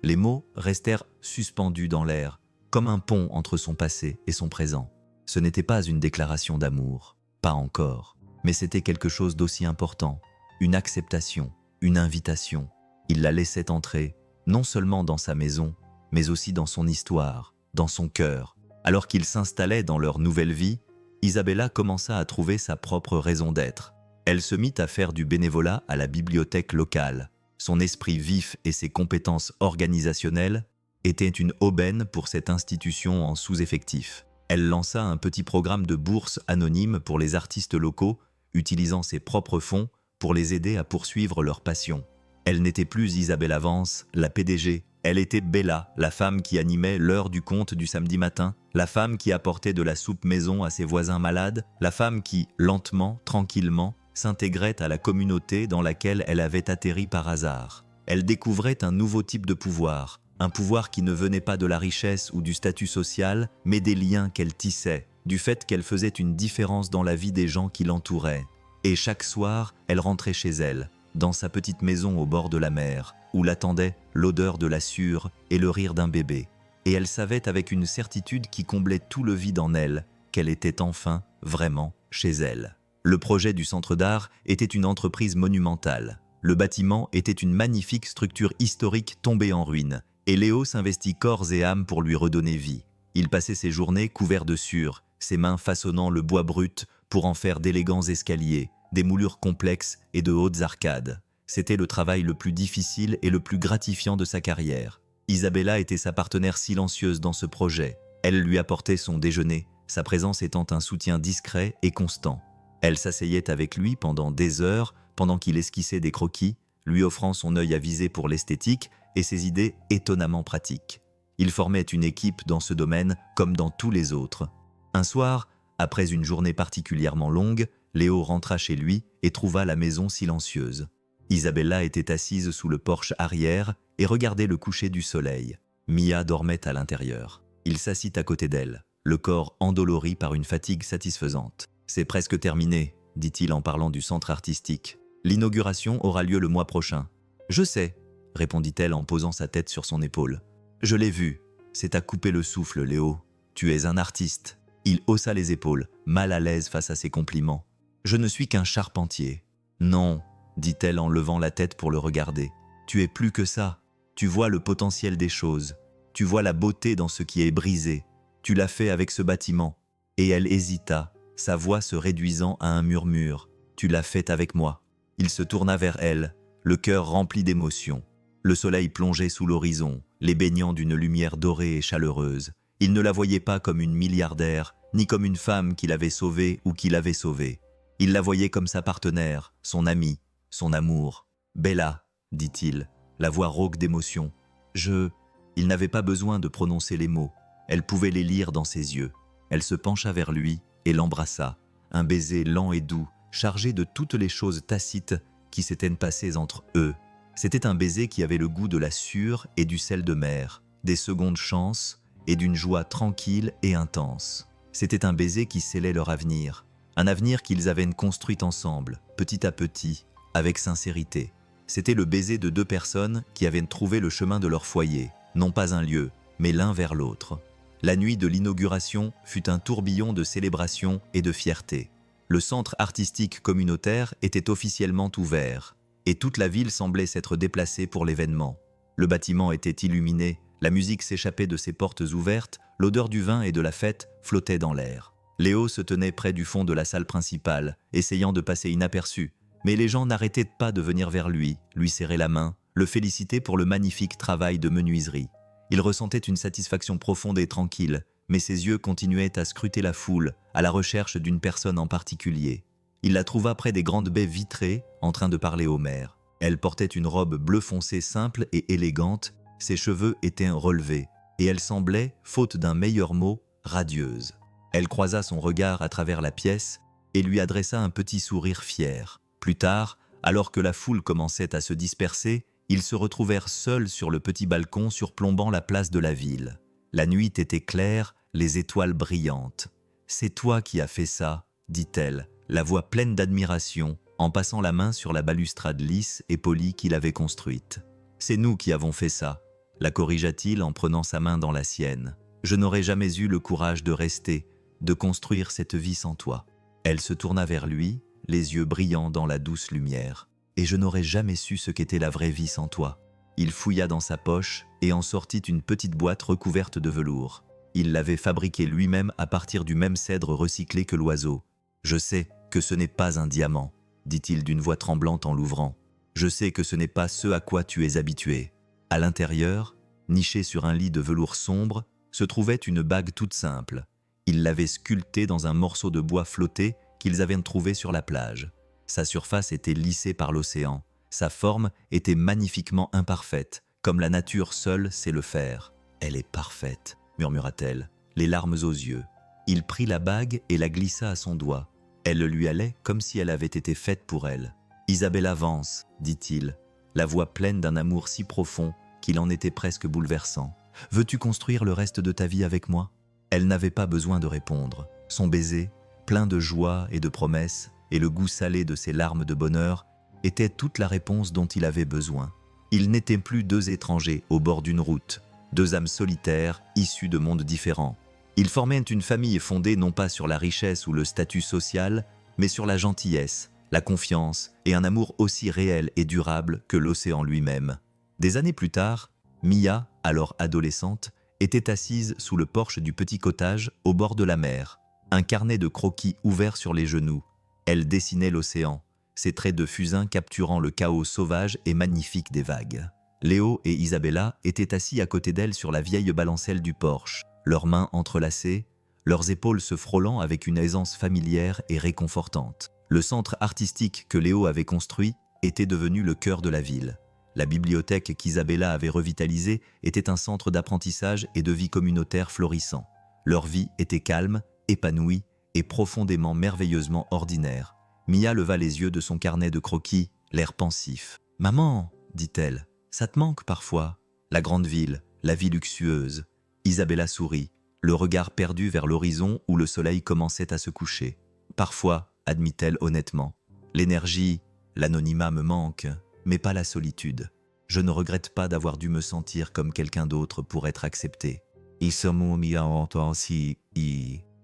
Les mots restèrent suspendus dans l'air, comme un pont entre son passé et son présent. Ce n'était pas une déclaration d'amour, pas encore, mais c'était quelque chose d'aussi important, une acceptation, une invitation. Il la laissait entrer, non seulement dans sa maison, mais aussi dans son histoire, dans son cœur. Alors qu'ils s'installaient dans leur nouvelle vie, Isabella commença à trouver sa propre raison d'être. Elle se mit à faire du bénévolat à la bibliothèque locale. Son esprit vif et ses compétences organisationnelles étaient une aubaine pour cette institution en sous-effectif. Elle lança un petit programme de bourse anonyme pour les artistes locaux, utilisant ses propres fonds pour les aider à poursuivre leur passion. Elle n'était plus Isabella Vance, la PDG. Elle était Bella, la femme qui animait l'heure du conte du samedi matin, la femme qui apportait de la soupe maison à ses voisins malades, la femme qui, lentement, tranquillement, s'intégrait à la communauté dans laquelle elle avait atterri par hasard. Elle découvrait un nouveau type de pouvoir, un pouvoir qui ne venait pas de la richesse ou du statut social, mais des liens qu'elle tissait, du fait qu'elle faisait une différence dans la vie des gens qui l'entouraient. Et chaque soir, elle rentrait chez elle, dans sa petite maison au bord de la mer, où l'attendait l'odeur de la sûre et le rire d'un bébé. Et elle savait avec une certitude qui comblait tout le vide en elle, qu'elle était enfin, vraiment, chez elle. Le projet du centre d'art était une entreprise monumentale. Le bâtiment était une magnifique structure historique tombée en ruine, et Léo s'investit corps et âme pour lui redonner vie. Il passait ses journées couverts de sûre, ses mains façonnant le bois brut pour en faire d'élégants escaliers, des moulures complexes et de hautes arcades. C'était le travail le plus difficile et le plus gratifiant de sa carrière. Isabella était sa partenaire silencieuse dans ce projet. Elle lui apportait son déjeuner, sa présence étant un soutien discret et constant. Elle s'asseyait avec lui pendant des heures, pendant qu'il esquissait des croquis, lui offrant son œil avisé pour l'esthétique et ses idées étonnamment pratiques. Ils formaient une équipe dans ce domaine comme dans tous les autres. Un soir, après une journée particulièrement longue, Léo rentra chez lui et trouva la maison silencieuse. Isabella était assise sous le porche arrière et regardait le coucher du soleil. Mia dormait à l'intérieur. Il s'assit à côté d'elle, le corps endolori par une fatigue satisfaisante. « C'est presque terminé », dit-il en parlant du centre artistique. « L'inauguration aura lieu le mois prochain. »« Je sais », répondit-elle en posant sa tête sur son épaule. « Je l'ai vu. C'est à couper le souffle, Léo. Tu es un artiste. » Il haussa les épaules, mal à l'aise face à ses compliments. « Je ne suis qu'un charpentier. »« Non », dit-elle en levant la tête pour le regarder. « Tu es plus que ça. Tu vois le potentiel des choses. Tu vois la beauté dans ce qui est brisé. Tu l'as fait avec ce bâtiment. » Et elle hésita, sa voix se réduisant à un murmure. « Tu l'as fait avec moi. » Il se tourna vers elle, le cœur rempli d'émotion. Le soleil plongeait sous l'horizon, les baignant d'une lumière dorée et chaleureuse. Il ne la voyait pas comme une milliardaire, ni comme une femme qu'il avait sauvée ou qui l'avait sauvée. Il la voyait comme sa partenaire, son amie, son amour. « Bella », dit-il, la voix rauque d'émotion. « Il n'avait pas besoin de prononcer les mots. Elle pouvait les lire dans ses yeux. Elle se pencha vers lui et l'embrassa. Un baiser lent et doux, chargé de toutes les choses tacites qui s'étaient passées entre eux. C'était un baiser qui avait le goût de la sueur et du sel de mer, des secondes chances et d'une joie tranquille et intense. C'était un baiser qui scellait leur avenir, un avenir qu'ils avaient construit ensemble, petit à petit, avec sincérité. C'était le baiser de deux personnes qui avaient trouvé le chemin de leur foyer, non pas un lieu, mais l'un vers l'autre. La nuit de l'inauguration fut un tourbillon de célébration et de fierté. Le centre artistique communautaire était officiellement ouvert, et toute la ville semblait s'être déplacée pour l'événement. Le bâtiment était illuminé, la musique s'échappait de ses portes ouvertes, l'odeur du vin et de la fête flottait dans l'air. Léo se tenait près du fond de la salle principale, essayant de passer inaperçu, mais les gens n'arrêtaient pas de venir vers lui serrer la main, le féliciter pour le magnifique travail de menuiserie. Il ressentait une satisfaction profonde et tranquille, mais ses yeux continuaient à scruter la foule, à la recherche d'une personne en particulier. Il la trouva près des grandes baies vitrées, en train de parler au maire. Elle portait une robe bleu foncé simple et élégante, ses cheveux étaient relevés, et elle semblait, faute d'un meilleur mot, radieuse. Elle croisa son regard à travers la pièce et lui adressa un petit sourire fier. Plus tard, alors que la foule commençait à se disperser, ils se retrouvèrent seuls sur le petit balcon surplombant la place de la ville. La nuit était claire, les étoiles brillantes. « C'est toi qui as fait ça », dit-elle, la voix pleine d'admiration, en passant la main sur la balustrade lisse et polie qu'il avait construite. « C'est nous qui avons fait ça », la corrigea-t-il en prenant sa main dans la sienne. « Je n'aurais jamais eu le courage de rester, de construire cette vie sans toi. » Elle se tourna vers lui, les yeux brillants dans la douce lumière. « Et je n'aurais jamais su ce qu'était la vraie vie sans toi. » Il fouilla dans sa poche et en sortit une petite boîte recouverte de velours. Il l'avait fabriquée lui-même à partir du même cèdre recyclé que l'oiseau. « Je sais que ce n'est pas un diamant, » dit-il d'une voix tremblante en l'ouvrant. « Je sais que ce n'est pas ce à quoi tu es habitué. » À l'intérieur, nichée sur un lit de velours sombre, se trouvait une bague toute simple. Il l'avait sculptée dans un morceau de bois flotté qu'ils avaient trouvé sur la plage. Sa surface était lissée par l'océan. Sa forme était magnifiquement imparfaite, comme la nature seule sait le faire. « Elle est parfaite », murmura-t-elle, les larmes aux yeux. Il prit la bague et la glissa à son doigt. Elle lui allait comme si elle avait été faite pour elle. « Isabella Vance », dit-il, la voix pleine d'un amour si profond qu'il en était presque bouleversant. « Veux-tu construire le reste de ta vie avec moi ?» Elle n'avait pas besoin de répondre. Son baiser, plein de joie et de promesses, et le goût salé de ses larmes de bonheur, était toute la réponse dont il avait besoin. Ils n'étaient plus deux étrangers au bord d'une route, deux âmes solitaires issues de mondes différents. Ils formaient une famille fondée non pas sur la richesse ou le statut social, mais sur la gentillesse, la confiance et un amour aussi réel et durable que l'océan lui-même. Des années plus tard, Mia, alors adolescente, était assise sous le porche du petit cottage au bord de la mer, un carnet de croquis ouvert sur les genoux. Elle dessinait l'océan, ses traits de fusain capturant le chaos sauvage et magnifique des vagues. Léo et Isabella étaient assis à côté d'elle sur la vieille balancelle du porche, leurs mains entrelacées, leurs épaules se frôlant avec une aisance familière et réconfortante. Le centre artistique que Léo avait construit était devenu le cœur de la ville. La bibliothèque qu'Isabella avait revitalisée était un centre d'apprentissage et de vie communautaire florissant. Leur vie était calme, épanouie et profondément merveilleusement ordinaire. Mia leva les yeux de son carnet de croquis, l'air pensif. « Maman, dit-elle, ça te manque parfois, la grande ville, la vie luxueuse. » Isabella sourit, le regard perdu vers l'horizon où le soleil commençait à se coucher. « Parfois, admit-elle honnêtement, l'énergie, l'anonymat me manquent, mais pas la solitude. Je ne regrette pas d'avoir dû me sentir comme quelqu'un d'autre pour être acceptée. »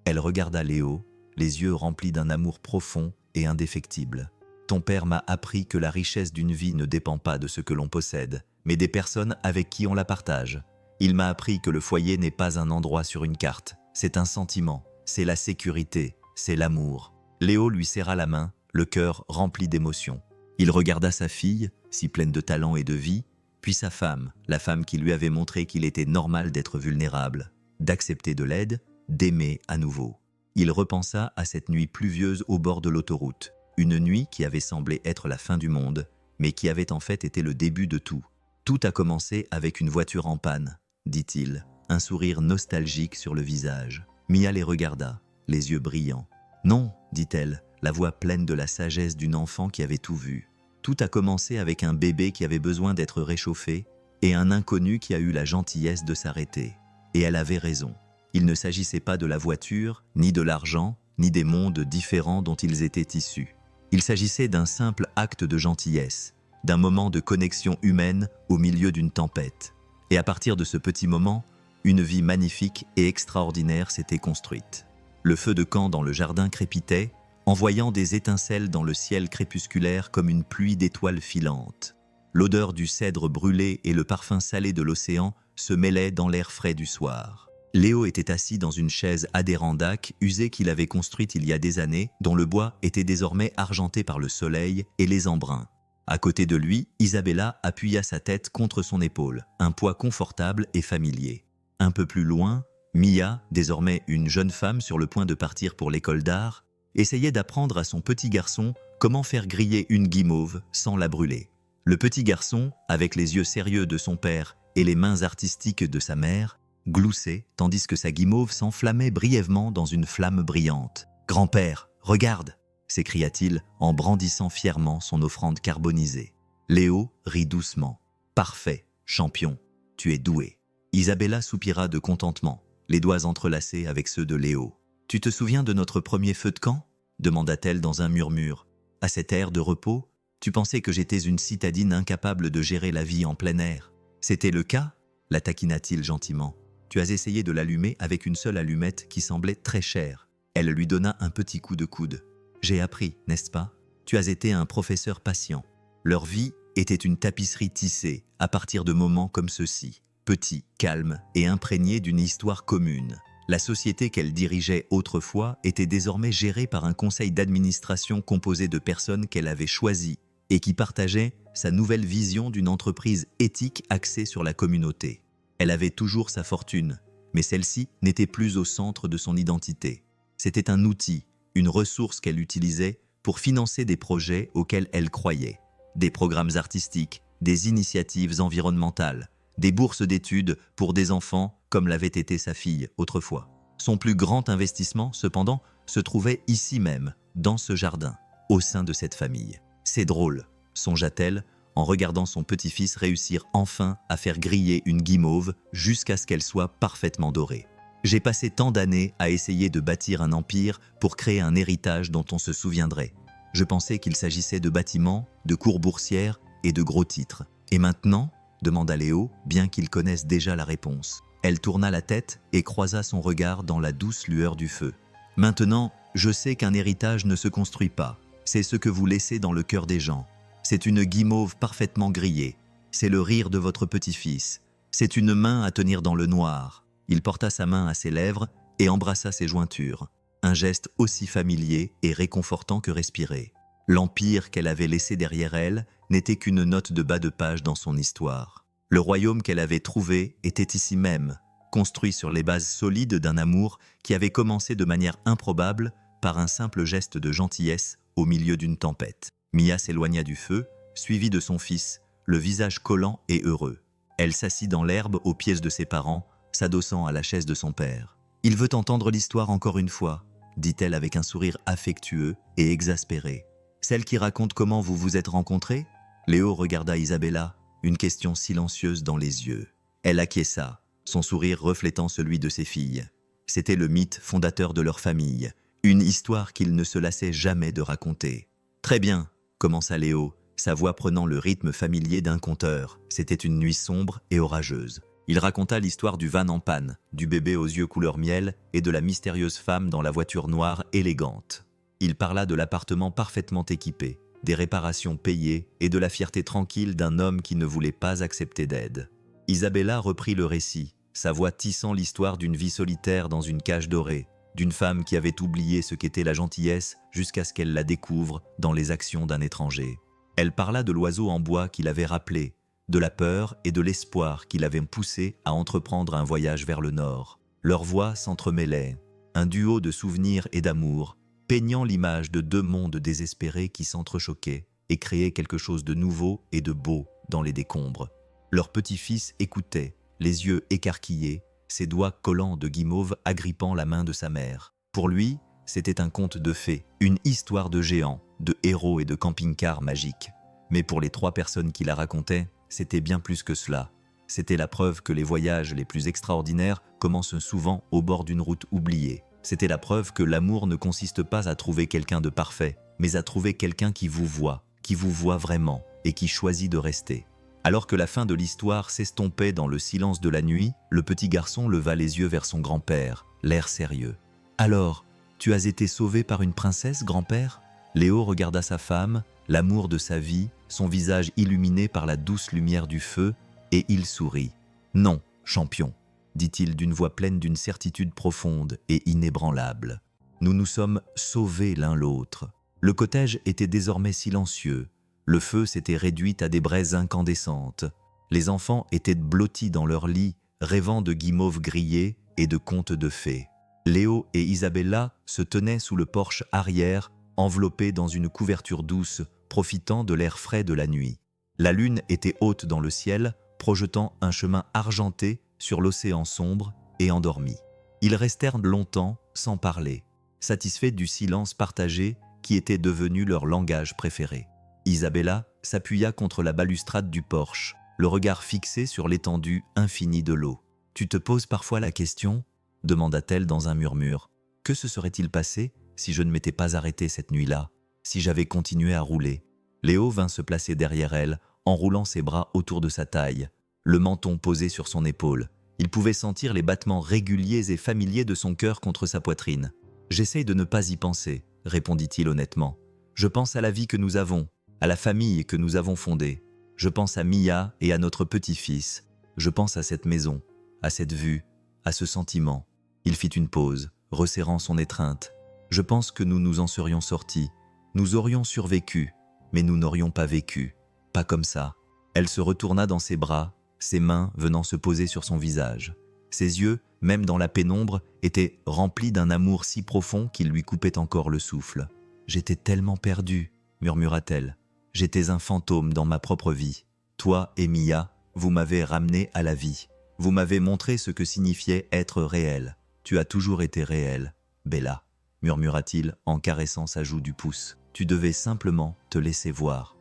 Elle regarda Léo, les yeux remplis d'un amour profond et indéfectible. « Ton père m'a appris que la richesse d'une vie ne dépend pas de ce que l'on possède, mais des personnes avec qui on la partage. Il m'a appris que le foyer n'est pas un endroit sur une carte, c'est un sentiment, c'est la sécurité, c'est l'amour. » Léo lui serra la main, le cœur rempli d'émotion. Il regarda sa fille, si pleine de talent et de vie, puis sa femme, la femme qui lui avait montré qu'il était normal d'être vulnérable, d'accepter de l'aide, d'aimer à nouveau. Il repensa à cette nuit pluvieuse au bord de l'autoroute, une nuit qui avait semblé être la fin du monde, mais qui avait en fait été le début de tout. Tout a commencé avec une voiture en panne, dit-il, un sourire nostalgique sur le visage. Mia les regarda, les yeux brillants. Non, dit-elle, la voix pleine de la sagesse d'une enfant qui avait tout vu. Tout a commencé avec un bébé qui avait besoin d'être réchauffé et un inconnu qui a eu la gentillesse de s'arrêter. Et elle avait raison. Il ne s'agissait pas de la voiture, ni de l'argent, ni des mondes différents dont ils étaient issus. Il s'agissait d'un simple acte de gentillesse, d'un moment de connexion humaine au milieu d'une tempête. Et à partir de ce petit moment, une vie magnifique et extraordinaire s'était construite. Le feu de camp dans le jardin crépitait, envoyant des étincelles dans le ciel crépusculaire comme une pluie d'étoiles filantes. L'odeur du cèdre brûlé et le parfum salé de l'océan se mêlaient dans l'air frais du soir. Léo était assis dans une chaise Adirondack usée qu'il avait construite il y a des années, dont le bois était désormais argenté par le soleil et les embruns. À côté de lui, Isabella appuya sa tête contre son épaule, un poids confortable et familier. Un peu plus loin, Mia, désormais une jeune femme sur le point de partir pour l'école d'art, essayait d'apprendre à son petit garçon comment faire griller une guimauve sans la brûler. Le petit garçon, avec les yeux sérieux de son père et les mains artistiques de sa mère, gloussait tandis que sa guimauve s'enflammait brièvement dans une flamme brillante. « Grand-père, regarde !» s'écria-t-il en brandissant fièrement son offrande carbonisée. Léo rit doucement. « Parfait, champion, tu es doué. » Isabella soupira de contentement, les doigts entrelacés avec ceux de Léo. « Tu te souviens de notre premier feu de camp ?» demanda-t-elle dans un murmure. « À cet air de repos, tu pensais que j'étais une citadine incapable de gérer la vie en plein air. C'était le cas ?» la taquina-t-il gentiment. « Tu as essayé de l'allumer avec une seule allumette qui semblait très chère. » Elle lui donna un petit coup de coude. « J'ai appris, n'est-ce pas? Tu as été un professeur patient. » Leur vie était une tapisserie tissée à partir de moments comme ceux-ci, petits, calmes et imprégnés d'une histoire commune. La société qu'elle dirigeait autrefois était désormais gérée par un conseil d'administration composé de personnes qu'elle avait choisies et qui partageaient sa nouvelle vision d'une entreprise éthique axée sur la communauté. Elle avait toujours sa fortune, mais celle-ci n'était plus au centre de son identité. C'était un outil, une ressource qu'elle utilisait pour financer des projets auxquels elle croyait. Des programmes artistiques, des initiatives environnementales, des bourses d'études pour des enfants comme l'avait été sa fille autrefois. Son plus grand investissement, cependant, se trouvait ici même, dans ce jardin, au sein de cette famille. C'est drôle, songea-t-elle, en regardant son petit-fils réussir enfin à faire griller une guimauve jusqu'à ce qu'elle soit parfaitement dorée. J'ai passé tant d'années à essayer de bâtir un empire pour créer un héritage dont on se souviendrait. Je pensais qu'il s'agissait de bâtiments, de cours boursières et de gros titres. Et maintenant ? Demanda Léo, bien qu'il connaisse déjà la réponse. Elle tourna la tête et croisa son regard dans la douce lueur du feu. Maintenant, je sais qu'un héritage ne se construit pas. C'est ce que vous laissez dans le cœur des gens. C'est une guimauve parfaitement grillée. C'est le rire de votre petit-fils. C'est une main à tenir dans le noir. Il porta sa main à ses lèvres et embrassa ses jointures. Un geste aussi familier et réconfortant que respirer. L'empire qu'elle avait laissé derrière elle n'était qu'une note de bas de page dans son histoire. Le royaume qu'elle avait trouvé était ici même, construit sur les bases solides d'un amour qui avait commencé de manière improbable par un simple geste de gentillesse au milieu d'une tempête. Mia s'éloigna du feu, suivie de son fils, le visage collant et heureux. Elle s'assit dans l'herbe aux pieds de ses parents, s'adossant à la chaise de son père. « Il veut entendre l'histoire encore une fois », dit-elle avec un sourire affectueux et exaspéré. « Celle qui raconte comment vous vous êtes rencontrés ?» Léo regarda Isabella, une question silencieuse dans les yeux. Elle acquiesça, son sourire reflétant celui de ses filles. C'était le mythe fondateur de leur famille, une histoire qu'il ne se lassait jamais de raconter. « Très bien », commença Léo, sa voix prenant le rythme familier d'un conteur. C'était une nuit sombre et orageuse. Il raconta l'histoire du van en panne, du bébé aux yeux couleur miel et de la mystérieuse femme dans la voiture noire élégante. Il parla de l'appartement parfaitement équipé, des réparations payées et de la fierté tranquille d'un homme qui ne voulait pas accepter d'aide. Isabella reprit le récit, sa voix tissant l'histoire d'une vie solitaire dans une cage dorée, d'une femme qui avait oublié ce qu'était la gentillesse jusqu'à ce qu'elle la découvre dans les actions d'un étranger. Elle parla de l'oiseau en bois qui l'avait rappelé, de la peur et de l'espoir qui l'avaient poussé à entreprendre un voyage vers le nord. Leurs voix s'entremêlaient, un duo de souvenirs et d'amour, peignant l'image de deux mondes désespérés qui s'entrechoquaient et créaient quelque chose de nouveau et de beau dans les décombres. Leur petit-fils écoutait, les yeux écarquillés, ses doigts collants de guimauve agrippant la main de sa mère. Pour lui, c'était un conte de fées, une histoire de géants, de héros et de camping-cars magiques. Mais pour les trois personnes qui la racontaient, c'était bien plus que cela. C'était la preuve que les voyages les plus extraordinaires commencent souvent au bord d'une route oubliée. C'était la preuve que l'amour ne consiste pas à trouver quelqu'un de parfait, mais à trouver quelqu'un qui vous voit vraiment et qui choisit de rester. Alors que la fin de l'histoire s'estompait dans le silence de la nuit, le petit garçon leva les yeux vers son grand-père, l'air sérieux. « Alors, tu as été sauvé par une princesse, grand-père » Léo regarda sa femme, l'amour de sa vie, son visage illuminé par la douce lumière du feu, et il sourit. « Non, champion, dit-il d'une voix pleine d'une certitude profonde et inébranlable. Nous nous sommes sauvés l'un l'autre. Le cottage était désormais silencieux. Le feu s'était réduit à des braises incandescentes. Les enfants étaient blottis dans leur lit, rêvant de guimauves grillées et de contes de fées. Léo et Isabella se tenaient sous le porche arrière, enveloppés dans une couverture douce, profitant de l'air frais de la nuit. La lune était haute dans le ciel, projetant un chemin argenté sur l'océan sombre et endormi. Ils restèrent longtemps sans parler, satisfaits du silence partagé qui était devenu leur langage préféré. Isabella s'appuya contre la balustrade du porche, le regard fixé sur l'étendue infinie de l'eau. « Tu te poses parfois la question ?» demanda-t-elle dans un murmure. « Que se serait-il passé si je ne m'étais pas arrêté cette nuit-là, si j'avais continué à rouler ?» Léo vint se placer derrière elle, enroulant ses bras autour de sa taille, le menton posé sur son épaule. Il pouvait sentir les battements réguliers et familiers de son cœur contre sa poitrine. « J'essaye de ne pas y penser, » répondit-il honnêtement. « Je pense à la vie que nous avons, à la famille que nous avons fondée. Je pense à Mia et à notre petit-fils. Je pense à cette maison, à cette vue, à ce sentiment. » Il fit une pause, resserrant son étreinte. « Je pense que nous nous en serions sortis. Nous aurions survécu, mais nous n'aurions pas vécu. Pas comme ça. » Elle se retourna dans ses bras, ses mains venant se poser sur son visage. Ses yeux, même dans la pénombre, étaient remplis d'un amour si profond qu'il lui coupait encore le souffle. « J'étais tellement perdue, » murmura-t-elle. « J'étais un fantôme dans ma propre vie. Toi et Mia, vous m'avez ramené à la vie. Vous m'avez montré ce que signifiait être réel. Tu as toujours été réelle, Bella, » murmura-t-il en caressant sa joue du pouce. « Tu devais simplement te laisser voir. »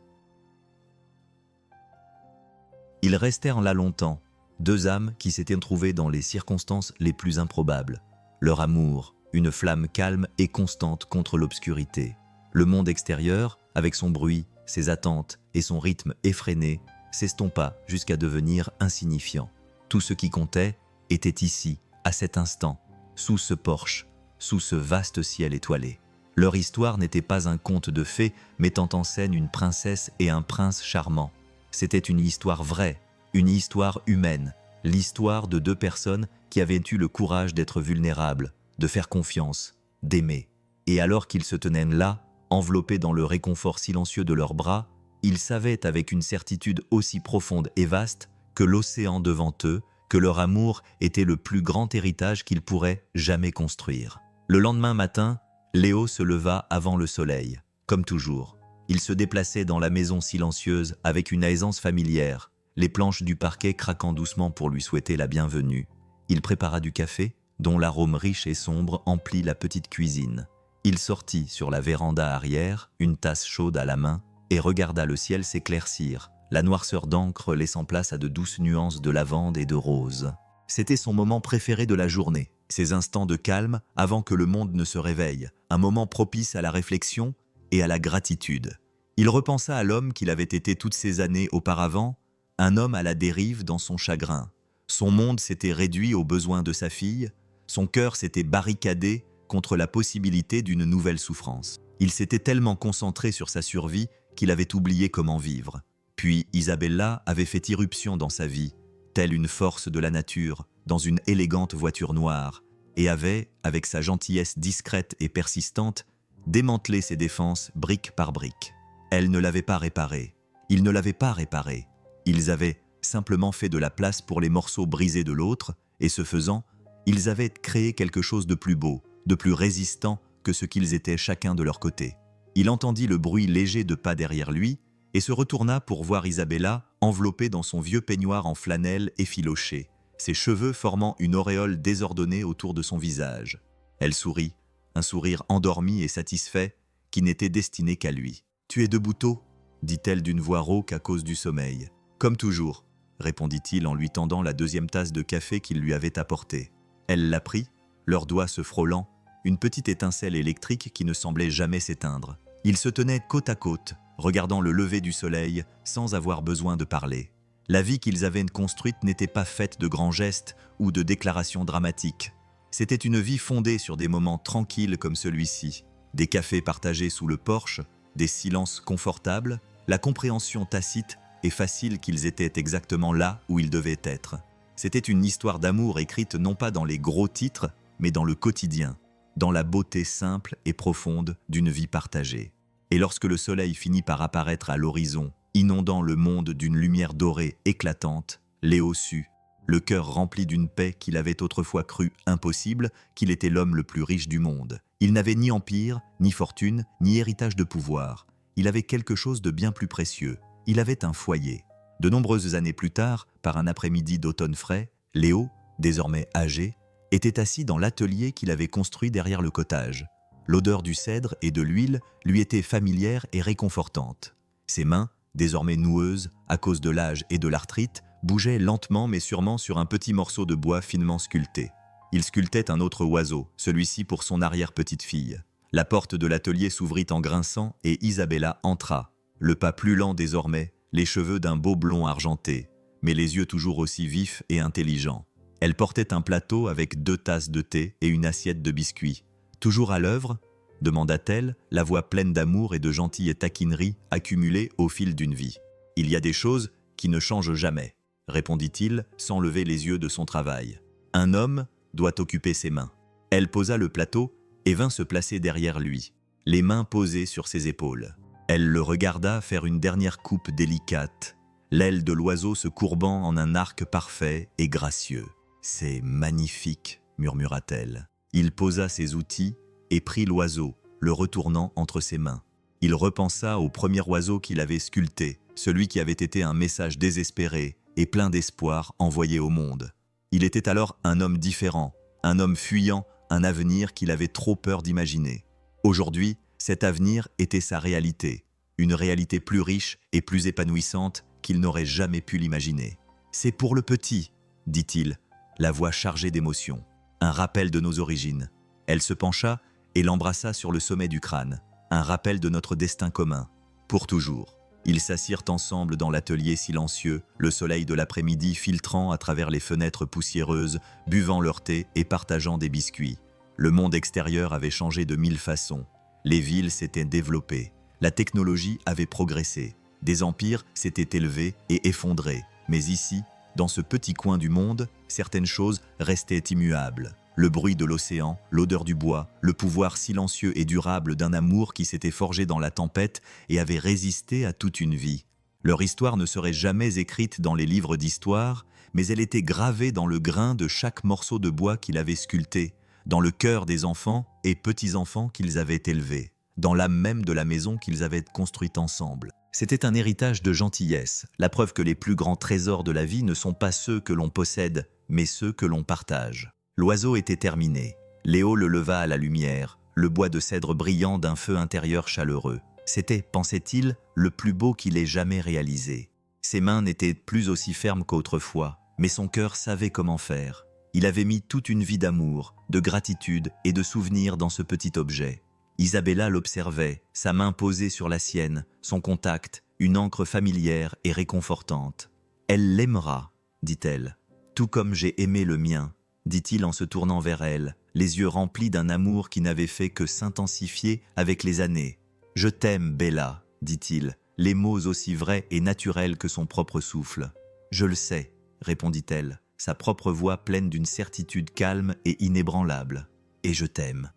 Ils restèrent là longtemps, deux âmes qui s'étaient trouvées dans les circonstances les plus improbables. Leur amour, une flamme calme et constante contre l'obscurité. Le monde extérieur, avec son bruit, ses attentes et son rythme effréné, s'estompa jusqu'à devenir insignifiant. Tout ce qui comptait était ici, à cet instant, sous ce porche, sous ce vaste ciel étoilé. Leur histoire n'était pas un conte de fées mettant en scène une princesse et un prince charmant. C'était une histoire vraie, une histoire humaine, l'histoire de deux personnes qui avaient eu le courage d'être vulnérables, de faire confiance, d'aimer. Et alors qu'ils se tenaient là, enveloppés dans le réconfort silencieux de leurs bras, ils savaient avec une certitude aussi profonde et vaste que l'océan devant eux, que leur amour était le plus grand héritage qu'ils pourraient jamais construire. Le lendemain matin, Léo se leva avant le soleil, comme toujours. Il se déplaçait dans la maison silencieuse avec une aisance familière, les planches du parquet craquant doucement pour lui souhaiter la bienvenue. Il prépara du café, dont l'arôme riche et sombre emplit la petite cuisine. Il sortit sur la véranda arrière, une tasse chaude à la main, et regarda le ciel s'éclaircir, la noirceur d'encre laissant place à de douces nuances de lavande et de rose. C'était son moment préféré de la journée, ces instants de calme avant que le monde ne se réveille, un moment propice à la réflexion et à la gratitude. Il repensa à l'homme qu'il avait été toutes ces années auparavant, un homme à la dérive dans son chagrin. Son monde s'était réduit aux besoins de sa fille, son cœur s'était barricadé contre la possibilité d'une nouvelle souffrance. Il s'était tellement concentré sur sa survie qu'il avait oublié comment vivre. Puis Isabella avait fait irruption dans sa vie, telle une force de la nature, dans une élégante voiture noire, et avait, avec sa gentillesse discrète et persistante, démantelé ses défenses brique par brique. Elle ne l'avait pas réparé. Il ne l'avait pas réparé. Ils avaient simplement fait de la place pour les morceaux brisés de l'autre, et ce faisant, ils avaient créé quelque chose de plus beau, de plus résistant que ce qu'ils étaient chacun de leur côté. Il entendit le bruit léger de pas derrière lui et se retourna pour voir Isabella enveloppée dans son vieux peignoir en flanelle effiloché, ses cheveux formant une auréole désordonnée autour de son visage. Elle sourit, un sourire endormi et satisfait qui n'était destiné qu'à lui. « Tu es debout tôt ?» dit-elle d'une voix rauque à cause du sommeil. « Comme toujours », répondit-il en lui tendant la deuxième tasse de café qu'il lui avait apportée. Elle la prit, leurs doigts se frôlant, une petite étincelle électrique qui ne semblait jamais s'éteindre. Ils se tenaient côte à côte, regardant le lever du soleil sans avoir besoin de parler. La vie qu'ils avaient construite n'était pas faite de grands gestes ou de déclarations dramatiques. C'était une vie fondée sur des moments tranquilles comme celui-ci, des cafés partagés sous le porche, des silences confortables, la compréhension tacite et facile qu'ils étaient exactement là où ils devaient être. C'était une histoire d'amour écrite non pas dans les gros titres, mais dans le quotidien, dans la beauté simple et profonde d'une vie partagée. Et lorsque le soleil finit par apparaître à l'horizon, inondant le monde d'une lumière dorée éclatante, Léo sut, le cœur rempli d'une paix qu'il avait autrefois cru impossible, qu'il était l'homme le plus riche du monde. Il n'avait ni empire, ni fortune, ni héritage de pouvoir. Il avait quelque chose de bien plus précieux. Il avait un foyer. De nombreuses années plus tard, par un après-midi d'automne frais, Léo, désormais âgé, était assis dans l'atelier qu'il avait construit derrière le cottage. L'odeur du cèdre et de l'huile lui était familière et réconfortante. Ses mains, désormais noueuses à cause de l'âge et de l'arthrite, bougeait lentement mais sûrement sur un petit morceau de bois finement sculpté. Il sculptait un autre oiseau, celui-ci pour son arrière-petite-fille. La porte de l'atelier s'ouvrit en grinçant et Isabella entra, le pas plus lent désormais, les cheveux d'un beau blond argenté, mais les yeux toujours aussi vifs et intelligents. Elle portait un plateau avec 2 tasses de thé et une assiette de biscuits. « Toujours à l'œuvre ?» demanda-t-elle, la voix pleine d'amour et de gentille taquinerie accumulée au fil d'une vie. « Il y a des choses qui ne changent jamais », répondit-il sans lever les yeux de son travail. « Un homme doit occuper ses mains. » Elle posa le plateau et vint se placer derrière lui, les mains posées sur ses épaules. Elle le regarda faire une dernière coupe délicate, l'aile de l'oiseau se courbant en un arc parfait et gracieux. « C'est magnifique », murmura-t-elle. Il posa ses outils et prit l'oiseau, le retournant entre ses mains. Il repensa au premier oiseau qu'il avait sculpté, celui qui avait été un message désespéré et plein d'espoir envoyé au monde. Il était alors un homme différent, un homme fuyant un avenir qu'il avait trop peur d'imaginer. Aujourd'hui, cet avenir était sa réalité, une réalité plus riche et plus épanouissante qu'il n'aurait jamais pu l'imaginer. « C'est pour le petit », dit-il, la voix chargée d'émotion. Un rappel de nos origines. Elle se pencha et l'embrassa sur le sommet du crâne. Un rappel de notre destin commun. Pour toujours. Ils s'assirent ensemble dans l'atelier silencieux, le soleil de l'après-midi filtrant à travers les fenêtres poussiéreuses, buvant leur thé et partageant des biscuits. Le monde extérieur avait changé de 1000 façons. Les villes s'étaient développées. La technologie avait progressé. Des empires s'étaient élevés et effondrés. Mais ici, dans ce petit coin du monde, certaines choses restaient immuables. Le bruit de l'océan, l'odeur du bois, le pouvoir silencieux et durable d'un amour qui s'était forgé dans la tempête et avait résisté à toute une vie. Leur histoire ne serait jamais écrite dans les livres d'histoire, mais elle était gravée dans le grain de chaque morceau de bois qu'il avait sculpté, dans le cœur des enfants et petits-enfants qu'ils avaient élevés, dans l'âme même de la maison qu'ils avaient construite ensemble. C'était un héritage de gentillesse, la preuve que les plus grands trésors de la vie ne sont pas ceux que l'on possède, mais ceux que l'on partage. L'oiseau était terminé. Léo le leva à la lumière, le bois de cèdre brillant d'un feu intérieur chaleureux. C'était, pensait-il, le plus beau qu'il ait jamais réalisé. Ses mains n'étaient plus aussi fermes qu'autrefois, mais son cœur savait comment faire. Il avait mis toute une vie d'amour, de gratitude et de souvenirs dans ce petit objet. Isabella l'observait, sa main posée sur la sienne, son contact, une encre familière et réconfortante. « Elle l'aimera », dit-elle, « tout comme j'ai aimé le mien », dit-il en se tournant vers elle, les yeux remplis d'un amour qui n'avait fait que s'intensifier avec les années. « Je t'aime, Bella », dit-il, les mots aussi vrais et naturels que son propre souffle. « Je le sais », répondit-elle, sa propre voix pleine d'une certitude calme et inébranlable. « Et je t'aime. »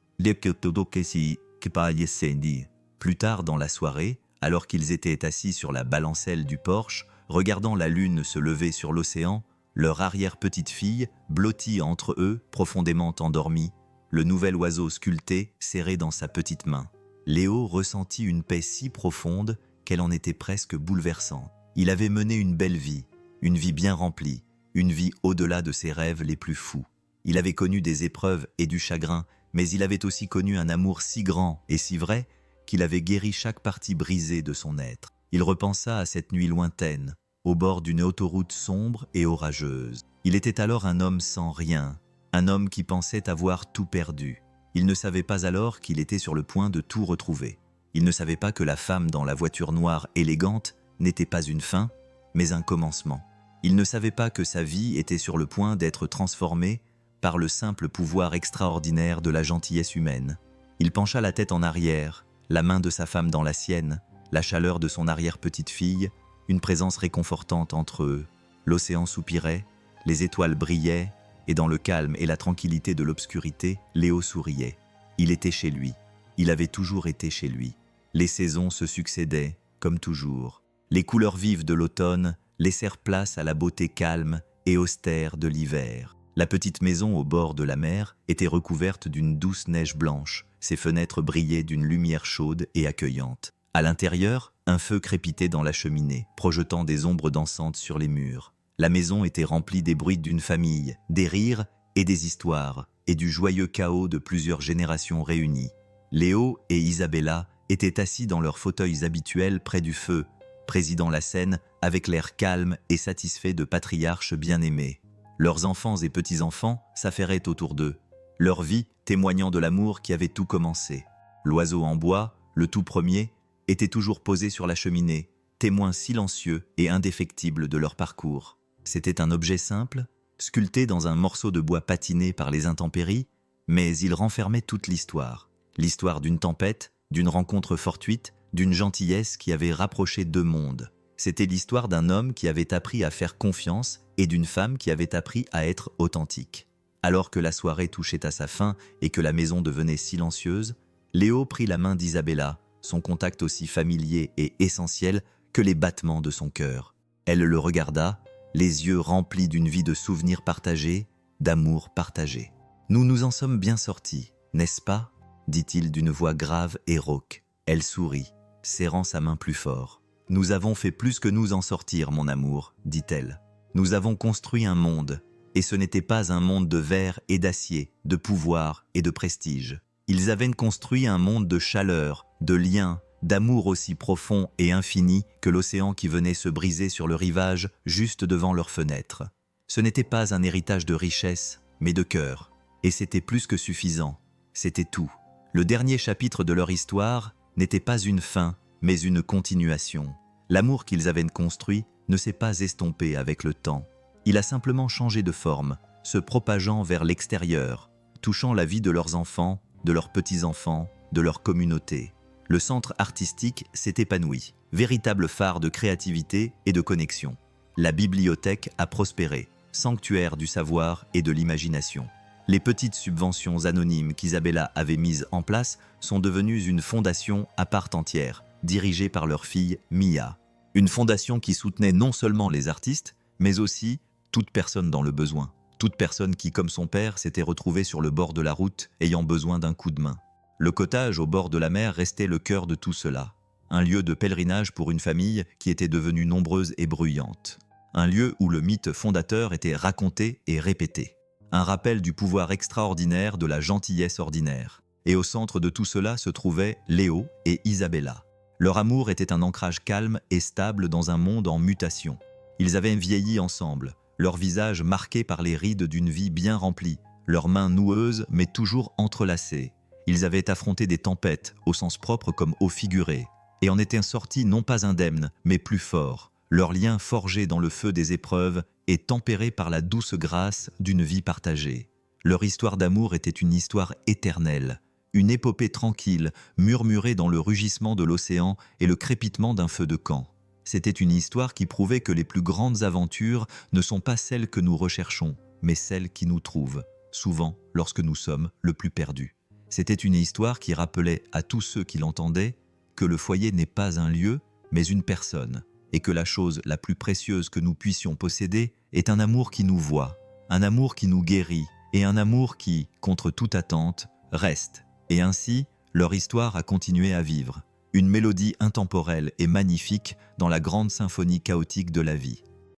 Plus tard dans la soirée, alors qu'ils étaient assis sur la balancelle du porche, regardant la lune se lever sur l'océan, leur arrière-petite-fille, blottie entre eux, profondément endormie, le nouvel oiseau sculpté serré dans sa petite main. Léo ressentit une paix si profonde qu'elle en était presque bouleversante. Il avait mené une belle vie, une vie bien remplie, une vie au-delà de ses rêves les plus fous. Il avait connu des épreuves et du chagrin, mais il avait aussi connu un amour si grand et si vrai qu'il avait guéri chaque partie brisée de son être. Il repensa à cette nuit lointaine, au bord d'une autoroute sombre et orageuse. Il était alors un homme sans rien, un homme qui pensait avoir tout perdu. Il ne savait pas alors qu'il était sur le point de tout retrouver. Il ne savait pas que la femme dans la voiture noire élégante n'était pas une fin, mais un commencement. Il ne savait pas que sa vie était sur le point d'être transformée par le simple pouvoir extraordinaire de la gentillesse humaine. Il pencha la tête en arrière, la main de sa femme dans la sienne, la chaleur de son arrière-petite-fille, une présence réconfortante entre eux. L'océan soupirait, les étoiles brillaient, et dans le calme et la tranquillité de l'obscurité, Léo souriait. Il était chez lui. Il avait toujours été chez lui. Les saisons se succédaient, comme toujours. Les couleurs vives de l'automne laissèrent place à la beauté calme et austère de l'hiver. La petite maison au bord de la mer était recouverte d'une douce neige blanche. Ses fenêtres brillaient d'une lumière chaude et accueillante. À l'intérieur, un feu crépitait dans la cheminée, projetant des ombres dansantes sur les murs. La maison était remplie des bruits d'une famille, des rires et des histoires, et du joyeux chaos de plusieurs générations réunies. Léo et Isabella étaient assis dans leurs fauteuils habituels près du feu, présidant la scène avec l'air calme et satisfait de patriarches bien-aimés. Leurs enfants et petits-enfants s'affairaient autour d'eux, leur vie témoignant de l'amour qui avait tout commencé. L'oiseau en bois, le tout premier, était toujours posé sur la cheminée, témoin silencieux et indéfectible de leur parcours. C'était un objet simple, sculpté dans un morceau de bois patiné par les intempéries, mais il renfermait toute l'histoire. L'histoire d'une tempête, d'une rencontre fortuite, d'une gentillesse qui avait rapproché deux mondes. C'était l'histoire d'un homme qui avait appris à faire confiance et d'une femme qui avait appris à être authentique. Alors que la soirée touchait à sa fin et que la maison devenait silencieuse, Léo prit la main d'Isabella, son contact aussi familier et essentiel que les battements de son cœur. Elle le regarda, les yeux remplis d'une vie de souvenirs partagés, d'amour partagé. « Nous nous en sommes bien sortis, n'est-ce pas ?» dit-il d'une voix grave et rauque. Elle sourit, serrant sa main plus fort. « Nous avons fait plus que nous en sortir, mon amour, » dit-elle. « Nous avons construit un monde, et ce n'était pas un monde de verre et d'acier, de pouvoir et de prestige. Ils avaient construit un monde de chaleur, de liens, d'amour aussi profond et infini que l'océan qui venait se briser sur le rivage juste devant leurs fenêtres. Ce n'était pas un héritage de richesse, mais de cœur. Et c'était plus que suffisant. C'était tout. Le dernier chapitre de leur histoire n'était pas une fin, mais une continuation. L'amour qu'ils avaient construit ne s'est pas estompé avec le temps. Il a simplement changé de forme, se propageant vers l'extérieur, touchant la vie de leurs enfants, de leurs petits-enfants, de leur communauté. Le centre artistique s'est épanoui, véritable phare de créativité et de connexion. La bibliothèque a prospéré, sanctuaire du savoir et de l'imagination. Les petites subventions anonymes qu'Isabella avait mises en place sont devenues une fondation à part entière, dirigée par leur fille Mia. Une fondation qui soutenait non seulement les artistes, mais aussi toute personne dans le besoin. Toute personne qui, comme son père, s'était retrouvée sur le bord de la route ayant besoin d'un coup de main. Le cottage au bord de la mer restait le cœur de tout cela. Un lieu de pèlerinage pour une famille qui était devenue nombreuse et bruyante. Un lieu où le mythe fondateur était raconté et répété. Un rappel du pouvoir extraordinaire de la gentillesse ordinaire. Et au centre de tout cela se trouvaient Léo et Isabella. Leur amour était un ancrage calme et stable dans un monde en mutation. Ils avaient vieilli ensemble, leurs visages marqués par les rides d'une vie bien remplie, leurs mains noueuses mais toujours entrelacées. Ils avaient affronté des tempêtes, au sens propre comme au figuré, et en étaient sortis non pas indemnes, mais plus forts, leur lien forgé dans le feu des épreuves et tempéré par la douce grâce d'une vie partagée. Leur histoire d'amour était une histoire éternelle, une épopée tranquille, murmurée dans le rugissement de l'océan et le crépitement d'un feu de camp. C'était une histoire qui prouvait que les plus grandes aventures ne sont pas celles que nous recherchons, mais celles qui nous trouvent, souvent lorsque nous sommes le plus perdus. C'était une histoire qui rappelait à tous ceux qui l'entendaient que le foyer n'est pas un lieu, mais une personne. et que la chose la plus précieuse que nous puissions posséder est un amour qui nous voit, un amour qui nous guérit et un amour qui, contre toute attente, reste. Et ainsi, leur histoire a continué à vivre, une mélodie intemporelle et magnifique dans la grande symphonie chaotique de la vie.